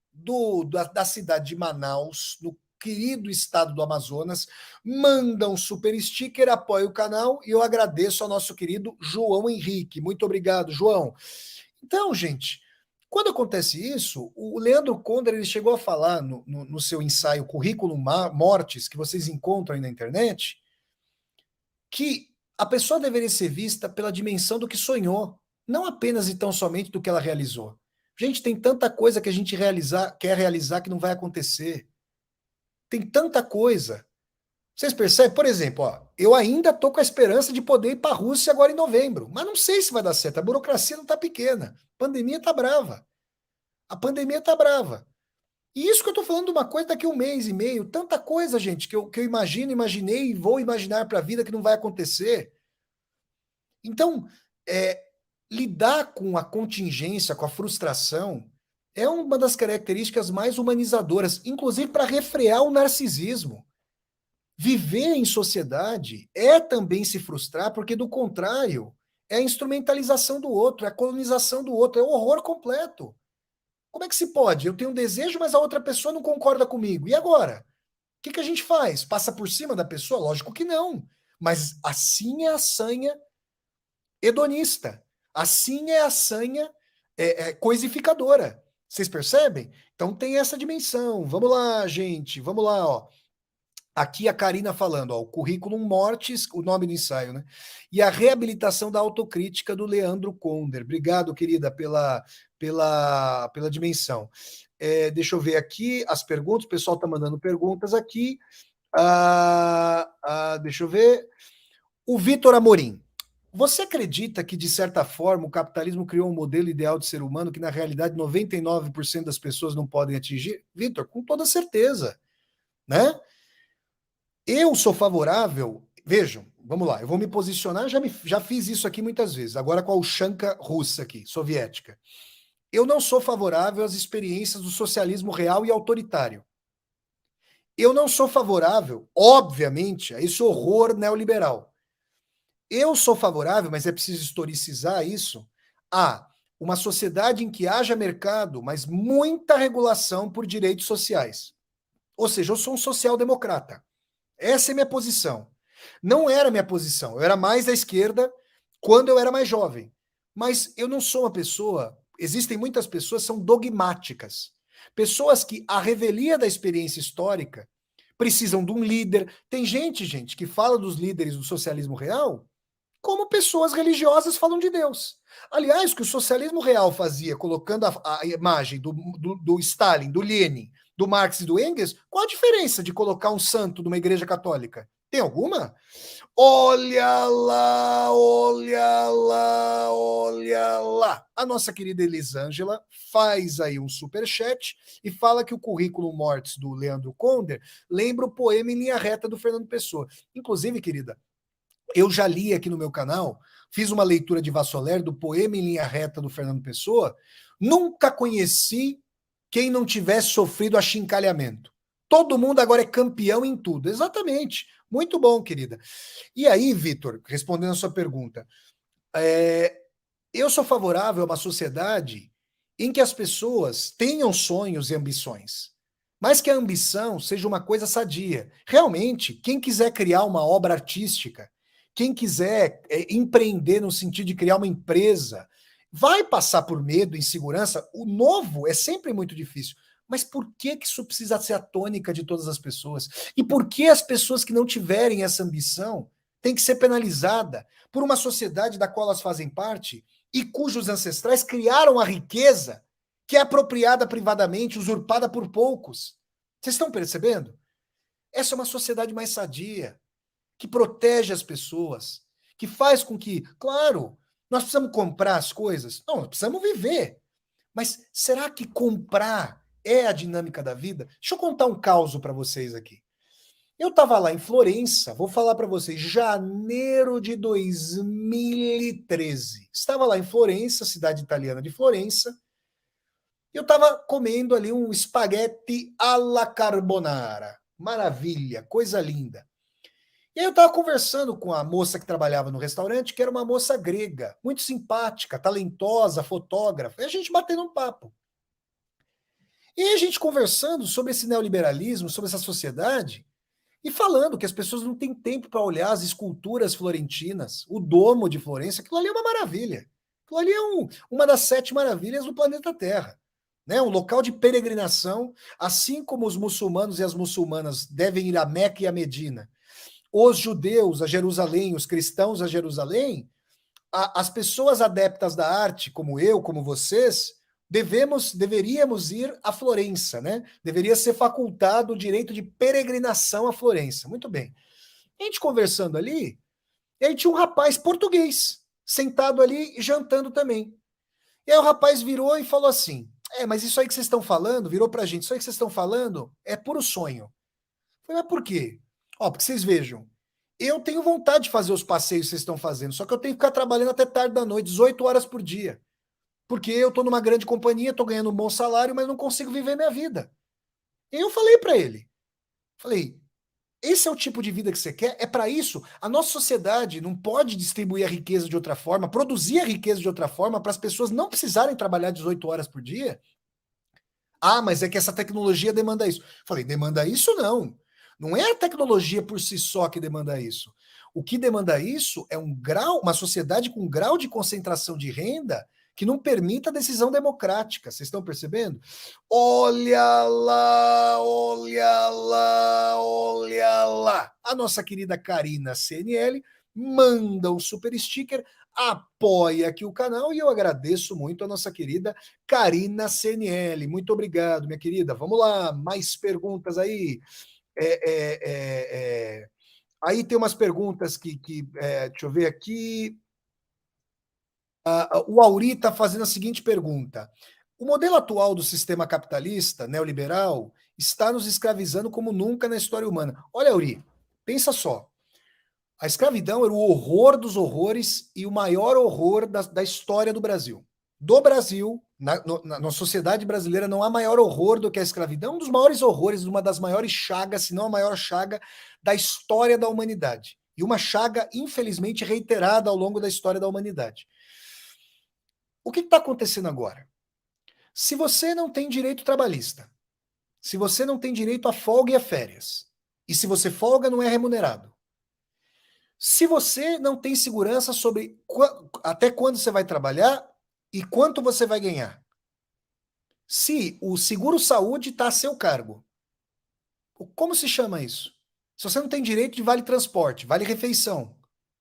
da cidade de Manaus, no querido estado do Amazonas, manda um super sticker, apoia o canal e eu agradeço ao nosso querido João Henrique. Muito obrigado, João. Então, gente, quando acontece isso, o Leandro Konder ele chegou a falar no seu ensaio Currículo Mortis, que vocês encontram aí na internet, que a pessoa deveria ser vista pela dimensão do que sonhou, não apenas e tão somente do que ela realizou. Gente, tem tanta coisa que a gente quer realizar que não vai acontecer. Tem tanta coisa. Vocês percebem? Por exemplo, ó, eu ainda estou com a esperança de poder ir para a Rússia agora em novembro, mas não sei se vai dar certo. A burocracia não está pequena. A pandemia está brava. A pandemia está brava. E isso que eu estou falando de uma coisa daqui a um mês e meio. Tanta coisa, gente, que eu imagino, imaginei e vou imaginar para a vida que não vai acontecer. Então, lidar com a contingência, com a frustração, é uma das características mais humanizadoras, inclusive para refrear o narcisismo. Viver em sociedade é também se frustrar, porque do contrário, é a instrumentalização do outro, é a colonização do outro, é o horror completo. Como é que se pode? Eu tenho um desejo, mas a outra pessoa não concorda comigo. E agora? O que a gente faz? Passa por cima da pessoa? Lógico que não. Mas assim é a sanha hedonista. Assim é a sanha coisificadora. Vocês percebem? Então tem essa dimensão. Vamos lá, gente. Vamos lá, ó. Aqui a Karina falando, ó, o Currículum Mortis, o nome do ensaio, né? E a reabilitação da autocrítica do Leandro Konder. Obrigado, querida, pela dimensão. Deixa eu ver aqui as perguntas, o pessoal está mandando perguntas aqui. Deixa eu ver. O Vitor Amorim. Você acredita que, de certa forma, o capitalismo criou um modelo ideal de ser humano que, na realidade, 99% das pessoas não podem atingir? Vitor, com toda certeza, né? Eu sou favorável, vejam, vamos lá, eu vou me posicionar, já fiz isso aqui muitas vezes, agora com a Ushanka russa aqui, soviética. Eu não sou favorável às experiências do socialismo real e autoritário. Eu não sou favorável, obviamente, a esse horror neoliberal. Eu sou favorável, mas é preciso historicizar isso, a uma sociedade em que haja mercado, mas muita regulação por direitos sociais. Ou seja, eu sou um social-democrata. Essa é minha posição. Não era minha posição. Eu era mais da esquerda quando eu era mais jovem. Mas eu não sou uma pessoa. Existem muitas pessoas que são dogmáticas. Pessoas que, à revelia da experiência histórica, precisam de um líder. Tem gente, que fala dos líderes do socialismo real como pessoas religiosas falam de Deus. Aliás, o que o socialismo real fazia, colocando a imagem do Stalin, do Lenin, do Marx e do Engels, qual a diferença de colocar um santo numa igreja católica? Tem alguma? Olha lá, olha lá, olha lá. A nossa querida Elisângela faz aí um superchat e fala que o currículo mortis do Leandro Konder lembra o poema em linha reta do Fernando Pessoa. Inclusive, querida, eu já li aqui no meu canal, fiz uma leitura de Vassoler do poema em linha reta do Fernando Pessoa, nunca conheci quem não tivesse sofrido achincalhamento. Todo mundo agora é campeão em tudo. Exatamente. Muito bom, querida. E aí, Vitor, respondendo a sua pergunta, eu sou favorável a uma sociedade em que as pessoas tenham sonhos e ambições, mas que a ambição seja uma coisa sadia. Realmente, quem quiser criar uma obra artística, quem quiser empreender no sentido de criar uma empresa, vai passar por medo, insegurança. O novo é sempre muito difícil. Mas por que isso precisa ser a tônica de todas as pessoas? E por que as pessoas que não tiverem essa ambição têm que ser penalizadas por uma sociedade da qual elas fazem parte e cujos ancestrais criaram a riqueza que é apropriada privadamente, usurpada por poucos. Vocês estão percebendo? Essa é uma sociedade mais sadia, que protege as pessoas, que faz com que, claro, nós precisamos comprar as coisas. Não, nós precisamos viver. Mas será que comprar é a dinâmica da vida? Deixa eu contar um caso para vocês aqui. Eu estava lá em Florença, vou falar para vocês, janeiro de 2013. Estava lá em Florença, cidade italiana de Florença. Eu estava comendo ali um espaguete alla carbonara. Maravilha, coisa linda. E aí eu estava conversando com a moça que trabalhava no restaurante, que era uma moça grega, muito simpática, talentosa, fotógrafa. E a gente batendo um papo. E aí a gente conversando sobre esse neoliberalismo, sobre essa sociedade, e falando que as pessoas não têm tempo para olhar as esculturas florentinas, o domo de Florença, aquilo ali é uma maravilha. Aquilo ali é uma das 7 maravilhas do planeta Terra. Né? Um local de peregrinação, assim como os muçulmanos e as muçulmanas devem ir a Meca e a Medina, os judeus a Jerusalém, os cristãos a Jerusalém, as pessoas adeptas da arte, como eu, como vocês, deveríamos ir a Florença, né? Deveria ser facultado o direito de peregrinação a Florença. Muito bem. A gente conversando ali, e aí tinha um rapaz português sentado ali e jantando também. E aí o rapaz virou e falou assim: mas isso aí que vocês estão falando, virou pra gente, isso aí que vocês estão falando é puro sonho. Eu falei, mas por quê? Porque vocês vejam, eu tenho vontade de fazer os passeios que vocês estão fazendo, só que eu tenho que ficar trabalhando até tarde da noite, 18 horas por dia. Porque eu estou numa grande companhia, estou ganhando um bom salário, mas não consigo viver minha vida. E eu falei para ele, esse é o tipo de vida que você quer? É para isso? A nossa sociedade não pode distribuir a riqueza de outra forma, produzir a riqueza de outra forma, para as pessoas não precisarem trabalhar 18 horas por dia? Mas é que essa tecnologia demanda isso. Falei, demanda isso não. Não é a tecnologia por si só que demanda isso. O que demanda isso é uma sociedade com um grau de concentração de renda que não permita a decisão democrática. Vocês estão percebendo? Olha lá, olha lá, olha lá. A nossa querida Karina CNL manda um super sticker, apoia aqui o canal e eu agradeço muito a nossa querida Karina CNL. Muito obrigado, minha querida. Vamos lá, mais perguntas aí. Aí tem umas perguntas deixa eu ver aqui. O Auri está fazendo a seguinte pergunta: o modelo atual do sistema capitalista neoliberal está nos escravizando como nunca na história humana. Olha, Auri, pensa só. A escravidão era o horror dos horrores e o maior horror da história do Brasil. Do Brasil, na sociedade brasileira, não há maior horror do que a escravidão, um dos maiores horrores, uma das maiores chagas, se não a maior chaga da história da humanidade. E uma chaga, infelizmente, reiterada ao longo da história da humanidade. O que está acontecendo agora? Se você não tem direito trabalhista, se você não tem direito a folga e a férias, e se você folga, não é remunerado, se você não tem segurança sobre até quando você vai trabalhar e quanto você vai ganhar, se o seguro-saúde está a seu cargo, como se chama isso? Se você não tem direito de vale transporte, vale refeição,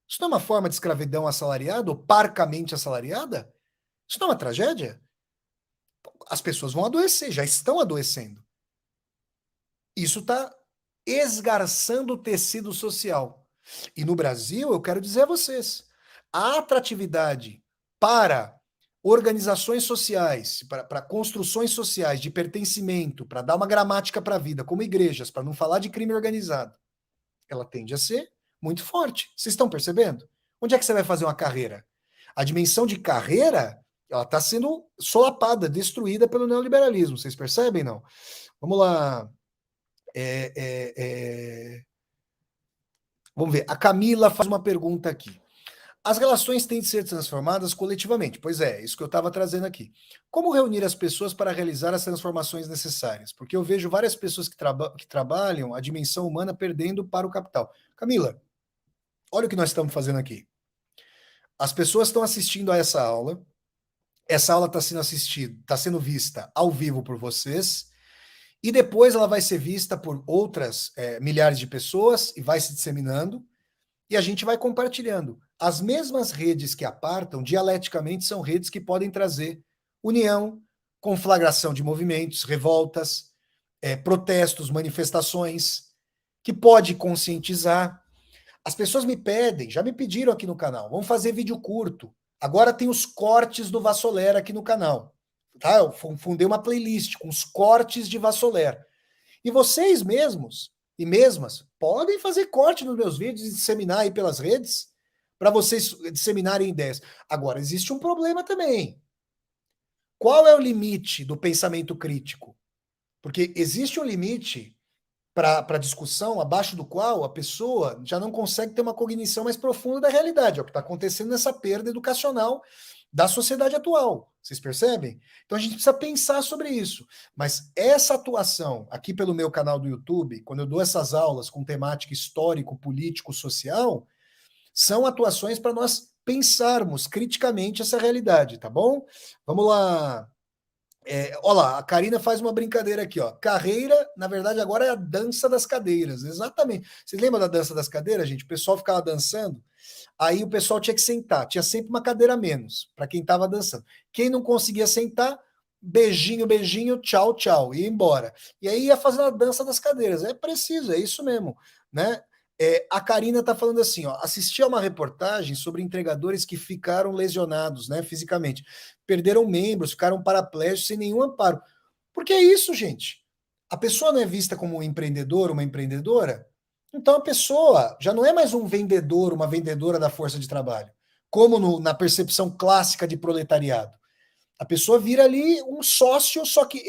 isso não é uma forma de escravidão assalariada ou parcamente assalariada? Isso não é uma tragédia? As pessoas vão adoecer, já estão adoecendo. Isso está esgarçando o tecido social. E no Brasil, eu quero dizer a vocês, a atratividade para organizações sociais, para construções sociais de pertencimento, para dar uma gramática para a vida, como igrejas, para não falar de crime organizado, ela tende a ser muito forte. Vocês estão percebendo? Onde é que você vai fazer uma carreira? A dimensão de carreira, ela está sendo solapada, destruída pelo neoliberalismo. Vocês percebem, não? Vamos lá. Vamos ver. A Camila faz uma pergunta aqui. As relações têm de ser transformadas coletivamente. Pois é, isso que eu estava trazendo aqui. Como reunir as pessoas para realizar as transformações necessárias? Porque eu vejo várias pessoas que trabalham a dimensão humana perdendo para o capital. Camila, olha o que nós estamos fazendo aqui. As pessoas estão assistindo a essa aula. Essa aula está sendo assistida, está sendo vista ao vivo por vocês. E depois ela vai ser vista por outras milhares de pessoas e vai se disseminando. E a gente vai compartilhando. As mesmas redes que apartam, dialeticamente, são redes que podem trazer união, conflagração de movimentos, revoltas, protestos, manifestações, que pode conscientizar. As pessoas me pedem, já me pediram aqui no canal, vamos fazer vídeo curto. Agora tem os cortes do Vassoler aqui no canal. Tá? Eu fundei uma playlist com os cortes de Vassoler. E vocês mesmos e mesmas podem fazer corte nos meus vídeos e disseminar aí pelas redes para vocês disseminarem ideias. Agora, existe um problema também. Qual é o limite do pensamento crítico? Porque existe um limite para discussão abaixo do qual a pessoa já não consegue ter uma cognição mais profunda da realidade. É o que está acontecendo nessa perda educacional da sociedade atual. Vocês percebem? Então a gente precisa pensar sobre isso. Mas essa atuação aqui pelo meu canal do YouTube, quando eu dou essas aulas com temática histórico, político, social, são atuações para nós pensarmos criticamente essa realidade, tá bom? Vamos lá. Olha lá, a Karina faz uma brincadeira aqui, ó. Carreira, na verdade, agora é a dança das cadeiras. Exatamente. Vocês lembram da dança das cadeiras, gente? O pessoal ficava dançando, aí o pessoal tinha que sentar. Tinha sempre uma cadeira a menos para quem estava dançando. Quem não conseguia sentar, beijinho, beijinho, tchau, tchau, ia embora. E aí ia fazendo a dança das cadeiras. É preciso, é isso mesmo, né? A Karina está falando assim, ó, assisti a uma reportagem sobre entregadores que ficaram lesionados, né, fisicamente, perderam membros, ficaram paraplégicos sem nenhum amparo. Porque é isso, gente. A pessoa não é vista como um empreendedor, uma empreendedora, então a pessoa já não é mais um vendedor, uma vendedora da força de trabalho, como na percepção clássica de proletariado. A pessoa vira ali um sócio, só que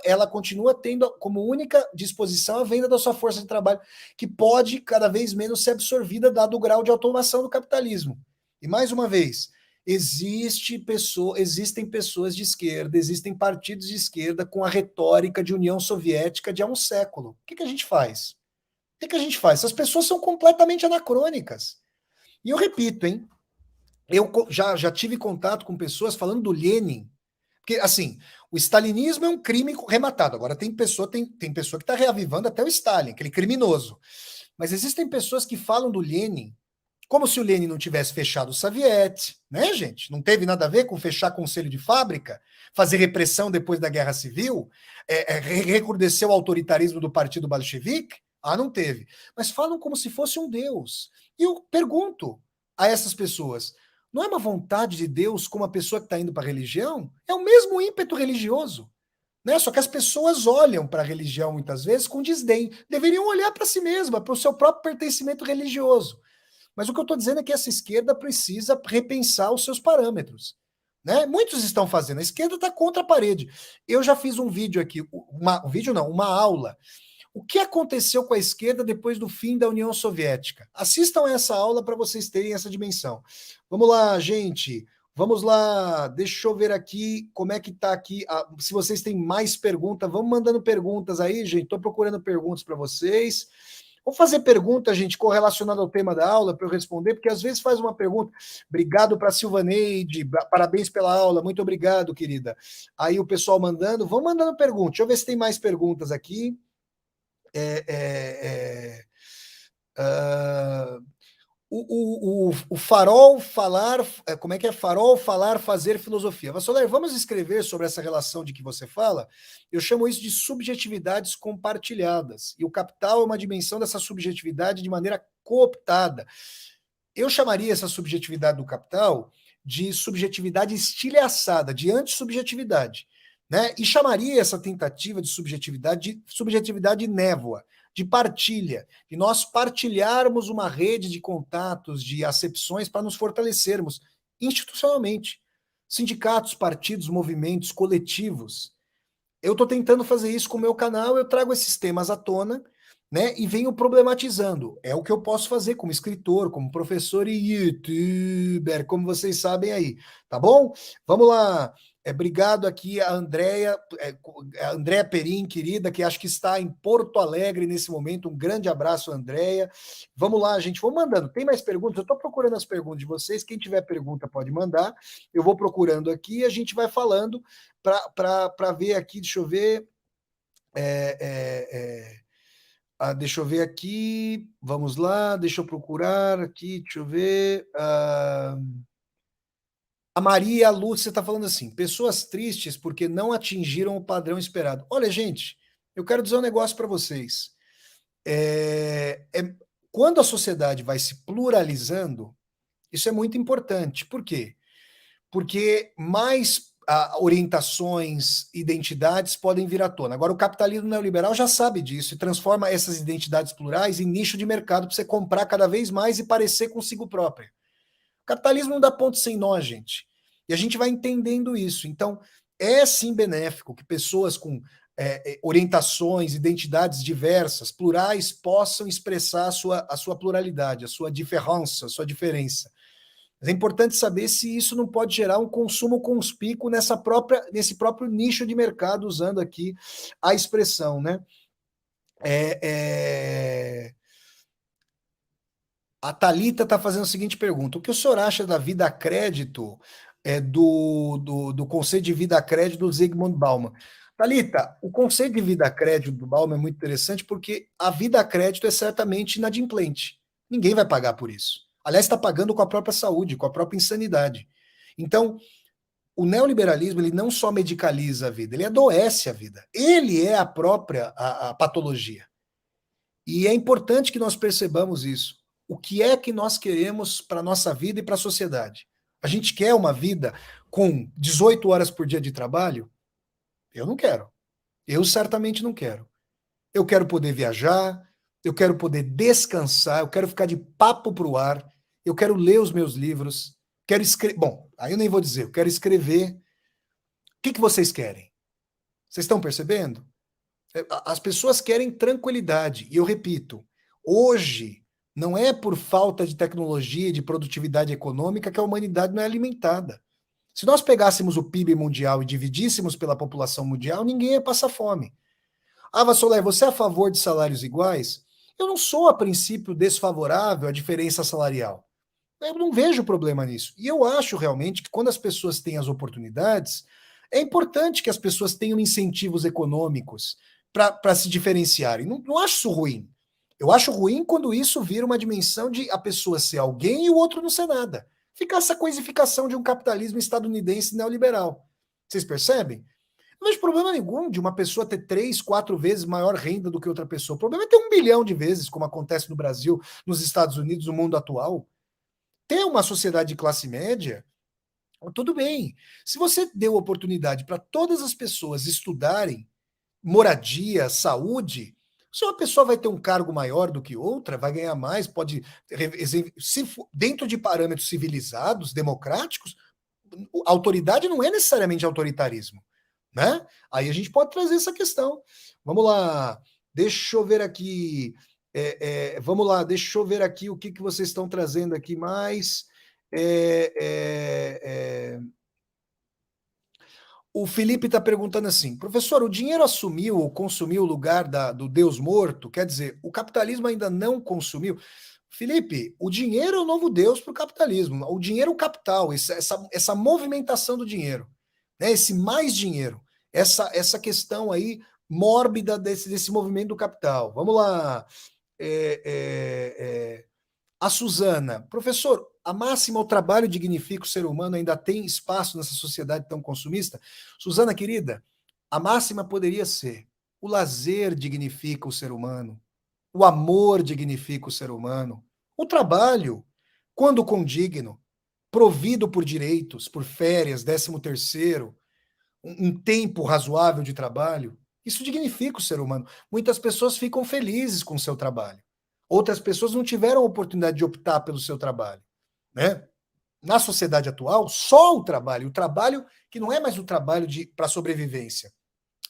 ela continua tendo como única disposição a venda da sua força de trabalho, que pode cada vez menos ser absorvida dado o grau de automação do capitalismo. E mais uma vez, existem pessoas de esquerda, existem partidos de esquerda com a retórica de União Soviética de há um século. O que a gente faz? O que a gente faz? Essas pessoas são completamente anacrônicas. E eu repito, hein? Eu já tive contato com pessoas falando do Lenin, porque, assim, o stalinismo é um crime rematado. Agora, tem pessoa que está reavivando até o Stalin, aquele criminoso. Mas existem pessoas que falam do Lenin como se o Lenin não tivesse fechado o Soviet, né, gente? Não teve nada a ver com fechar conselho de fábrica, fazer repressão depois da Guerra Civil, recrudescer o autoritarismo do Partido Bolchevique. Ah, não teve. Mas falam como se fosse um Deus. E eu pergunto a essas pessoas, não é uma vontade de Deus como a pessoa que está indo para a religião? É o mesmo ímpeto religioso. Né? Só que as pessoas olham para a religião muitas vezes com desdém. Deveriam olhar para si mesma, para o seu próprio pertencimento religioso. Mas o que eu estou dizendo é que essa esquerda precisa repensar os seus parâmetros. Né? Muitos estão fazendo. A esquerda está contra a parede. Eu já fiz um vídeo aqui, uma aula. O que aconteceu com a esquerda depois do fim da União Soviética? Assistam essa aula para vocês terem essa dimensão. Vamos lá, gente. Vamos lá. Deixa eu ver aqui como é que está aqui. Se vocês têm mais perguntas, vamos mandando perguntas aí, gente. Estou procurando perguntas para vocês. Vamos fazer pergunta, gente, correlacionada ao tema da aula para eu responder, porque às vezes faz uma pergunta. Obrigado para a Silvaneide, parabéns pela aula, muito obrigado, querida. Aí o pessoal mandando, vamos mandando perguntas. Deixa eu ver se tem mais perguntas aqui. O farol falar, como é que é? Farol falar, fazer filosofia. Vassoler, vamos escrever sobre essa relação de que você fala? Eu chamo isso de subjetividades compartilhadas. E o capital é uma dimensão dessa subjetividade de maneira cooptada. Eu chamaria essa subjetividade do capital de subjetividade estilhaçada, de antissubjetividade. Né? E chamaria essa tentativa de subjetividade névoa, de partilha, de nós partilharmos uma rede de contatos, de acepções para nos fortalecermos institucionalmente. Sindicatos, partidos, movimentos, coletivos. Eu estou tentando fazer isso com o meu canal, eu trago esses temas à tona, né, e venho problematizando. É o que eu posso fazer como escritor, como professor e youtuber, como vocês sabem aí, tá bom? Vamos lá. Obrigado aqui a Andréia Perim, querida, que acho que está em Porto Alegre nesse momento. Um grande abraço, Andréia. Vamos lá, gente, vou mandando. Tem mais perguntas? Eu estou procurando as perguntas de vocês. Quem tiver pergunta pode mandar. Eu vou procurando aqui e a gente vai falando para ver aqui. Deixa eu ver. Deixa eu ver aqui. Vamos lá, deixa eu procurar aqui. Deixa eu ver. A Maria Lúcia está falando assim: pessoas tristes porque não atingiram o padrão esperado. Olha, gente, eu quero dizer um negócio para vocês. Quando a sociedade vai se pluralizando, isso é muito importante. Por quê? Porque mais orientações, identidades podem vir à tona. Agora, o capitalismo neoliberal já sabe disso e transforma essas identidades plurais em nicho de mercado para você comprar cada vez mais e parecer consigo próprio. O capitalismo não dá ponto sem nó, gente. E a gente vai entendendo isso. Então, é sim benéfico que pessoas com orientações, identidades diversas, plurais, possam expressar a sua pluralidade, a sua diferença, a sua diferença. Mas é importante saber se isso não pode gerar um consumo conspícuo nesse próprio nicho de mercado, usando aqui a expressão, né? A Thalita está fazendo a seguinte pergunta: o que o senhor acha da vida a crédito do conceito de vida a crédito do Zygmunt Bauman? Thalita, o conceito de vida a crédito do Bauman é muito interessante porque a vida a crédito é certamente inadimplente. Ninguém vai pagar por isso. Aliás, está pagando com a própria saúde, com a própria insanidade. Então, o neoliberalismo ele não só medicaliza a vida, ele adoece a vida. Ele é a própria a patologia. E é importante que nós percebamos isso. O que é que nós queremos para a nossa vida e para a sociedade? A gente quer uma vida com 18 horas por dia de trabalho? Eu não quero. Eu certamente não quero. Eu quero poder viajar, eu quero poder descansar, eu quero ficar de papo para o ar, eu quero ler os meus livros, quero escrever. Bom, aí eu nem vou dizer, eu quero escrever. O que vocês querem? Vocês estão percebendo? As pessoas querem tranquilidade. E eu repito, hoje não é por falta de tecnologia e de produtividade econômica que a humanidade não é alimentada. Se nós pegássemos o PIB mundial e dividíssemos pela população mundial, ninguém ia passar fome. Ah, Vassoler, você é a favor de salários iguais? Eu não sou, a princípio, desfavorável à diferença salarial. Eu não vejo problema nisso. E eu acho realmente que quando as pessoas têm as oportunidades, é importante que as pessoas tenham incentivos econômicos para se diferenciarem. Não, não acho isso ruim. Eu acho ruim quando isso vira uma dimensão de a pessoa ser alguém e o outro não ser nada. Fica essa coisificação de um capitalismo estadunidense neoliberal. Vocês percebem? Não vejo problema nenhum de uma pessoa ter 3, 4 vezes maior renda do que outra pessoa. O problema é ter 1 bilhão de vezes, como acontece no Brasil, nos Estados Unidos, no mundo atual. Ter uma sociedade de classe média, tudo bem. Se você deu oportunidade para todas as pessoas estudarem, moradia, saúde, se uma pessoa vai ter um cargo maior do que outra, vai ganhar mais, pode, dentro de parâmetros civilizados, democráticos, autoridade não é necessariamente autoritarismo, né? Aí a gente pode trazer essa questão. Vamos lá, deixa eu ver aqui. Vamos lá, deixa eu ver aqui o que vocês estão trazendo aqui mais. O Felipe está perguntando assim: professor, o dinheiro assumiu ou consumiu o lugar do Deus morto? Quer dizer, o capitalismo ainda não consumiu? Felipe, o dinheiro é o novo Deus para o capitalismo. O dinheiro é o capital, essa movimentação do dinheiro, né? Esse mais dinheiro, essa questão aí mórbida desse movimento do capital. Vamos lá. A Suzana, professor, a máxima, o trabalho dignifica o ser humano, ainda tem espaço nessa sociedade tão consumista? Suzana, querida, a máxima poderia ser: o lazer dignifica o ser humano, o amor dignifica o ser humano, o trabalho, quando condigno, provido por direitos, por férias, 13º, um tempo razoável de trabalho, isso dignifica o ser humano. Muitas pessoas ficam felizes com o seu trabalho. Outras pessoas não tiveram a oportunidade de optar pelo seu trabalho, né? Na sociedade atual, só o trabalho que não é mais o trabalho para sobrevivência.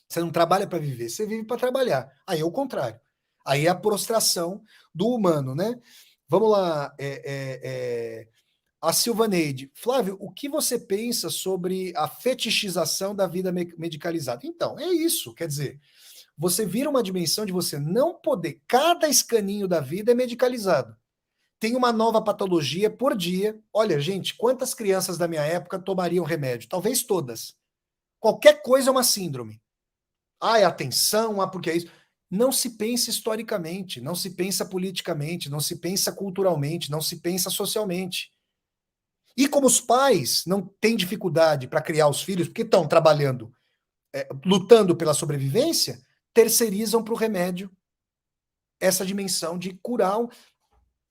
Você não trabalha para viver, você vive para trabalhar. Aí é o contrário. Aí é a prostração do humano, né? Vamos lá. A Silvaneide, Flávio, o que você pensa sobre a fetichização da vida medicalizada? Então, é isso. Quer dizer, você vira uma dimensão de você não poder, cada escaninho da vida é medicalizado. Tem uma nova patologia por dia. Olha, gente, quantas crianças da minha época tomariam remédio? Talvez todas. Qualquer coisa é uma síndrome. Ah, é atenção, porque é isso. Não se pensa historicamente, não se pensa politicamente, não se pensa culturalmente, não se pensa socialmente. E como os pais não têm dificuldade para criar os filhos, porque estão trabalhando, lutando pela sobrevivência, terceirizam para o remédio essa dimensão de curar.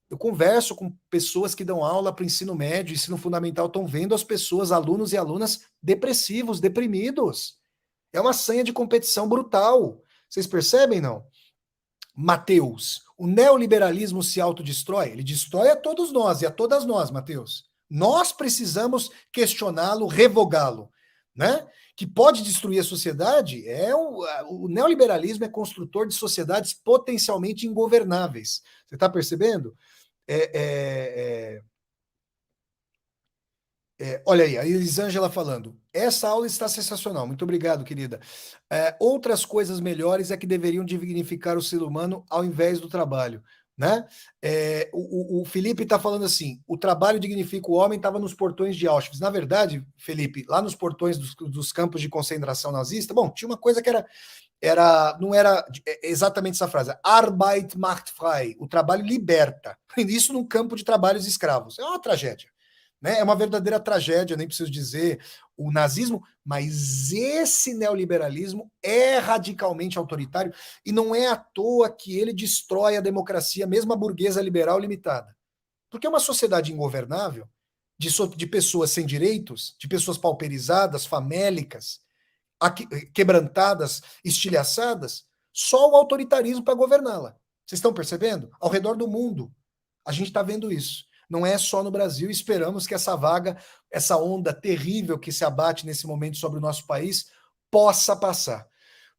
Eu converso com pessoas que dão aula para o ensino médio, ensino fundamental, estão vendo as pessoas, alunos e alunas depressivos, deprimidos. É uma sanha de competição brutal. Vocês percebem, não? Mateus, o neoliberalismo se autodestrói? Ele destrói a todos nós e a todas nós, Mateus. Nós precisamos questioná-lo, revogá-lo, né? Que pode destruir a sociedade, o neoliberalismo é construtor de sociedades potencialmente ingovernáveis. Você está percebendo? Olha aí, a Elisângela falando. Essa aula está sensacional. Muito obrigado, querida. Outras coisas melhores é que deveriam dignificar o ser humano ao invés do trabalho, né? O Felipe está falando assim: o trabalho dignifica o homem, estava nos portões de Auschwitz. Na verdade, Felipe, lá nos portões dos campos de concentração nazista, bom, tinha uma coisa que não era exatamente essa frase. Arbeit macht frei. O trabalho liberta. Isso num campo de trabalhos escravos. É uma tragédia. Né? É uma verdadeira tragédia, nem preciso dizer o nazismo, mas esse neoliberalismo é radicalmente autoritário e não é à toa que ele destrói a democracia, mesmo a burguesa liberal limitada. Porque é uma sociedade ingovernável, de pessoas sem direitos, de pessoas pauperizadas, famélicas, quebrantadas, estilhaçadas, só o autoritarismo para governá-la. Vocês estão percebendo? Ao redor do mundo, a gente está vendo isso. Não é só no Brasil. Esperamos que essa vaga, essa onda terrível que se abate nesse momento sobre o nosso país, possa passar.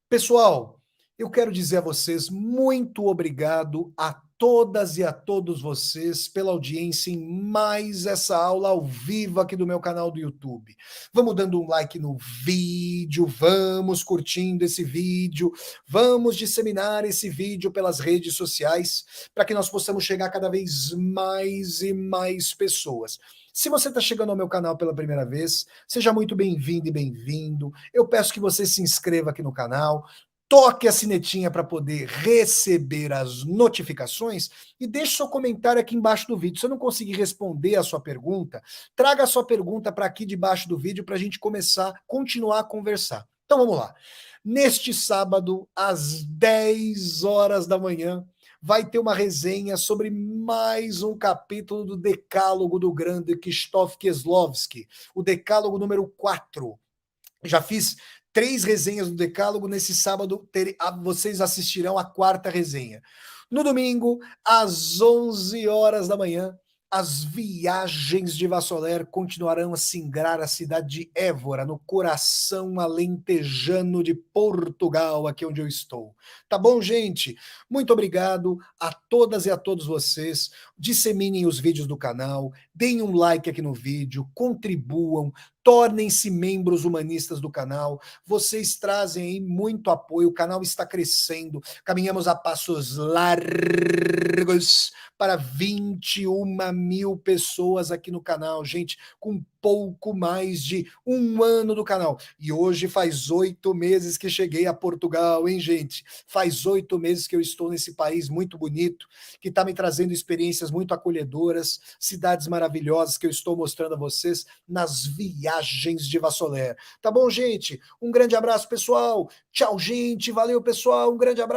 Pessoal, eu quero dizer a vocês muito obrigado a todas e a todos vocês pela audiência em mais essa aula ao vivo aqui do meu canal do YouTube. Vamos dando um like no vídeo, vamos curtindo esse vídeo, vamos disseminar esse vídeo pelas redes sociais para que nós possamos chegar cada vez mais e mais pessoas. Se você está chegando ao meu canal pela primeira vez, seja muito bem-vindo e bem-vindo. Eu peço que você se inscreva aqui no canal, toque a sinetinha para poder receber as notificações e deixe seu comentário aqui embaixo do vídeo. Se eu não conseguir responder a sua pergunta, traga a sua pergunta para aqui debaixo do vídeo para a gente continuar a conversar. Então vamos lá. Neste sábado, às 10 horas da manhã, vai ter uma resenha sobre mais um capítulo do Decálogo do grande Krzysztof Kieslowski, o Decálogo número 4. Já fiz 3 resenhas do Decálogo. Nesse sábado, vocês assistirão a 4ª resenha. No domingo, às 11 horas da manhã, as viagens de Vassoler continuarão a singrar a cidade de Évora, no coração alentejano de Portugal, aqui onde eu estou. Tá bom, gente? Muito obrigado a todas e a todos vocês. Disseminem os vídeos do canal, deem um like aqui no vídeo, contribuam, tornem-se membros humanistas do canal. Vocês trazem aí muito apoio, o canal está crescendo, caminhamos a passos largos para 21.000 pessoas aqui no canal, gente, com pouco mais de 1 ano do canal. E hoje faz 8 meses que cheguei a Portugal, hein, gente? Faz 8 meses que eu estou nesse país muito bonito, que está me trazendo experiências muito acolhedoras, cidades maravilhosas que eu estou mostrando a vocês nas viagens de Vassoler. Tá bom, gente? Um grande abraço, pessoal. Tchau, gente. Valeu, pessoal. Um grande abraço.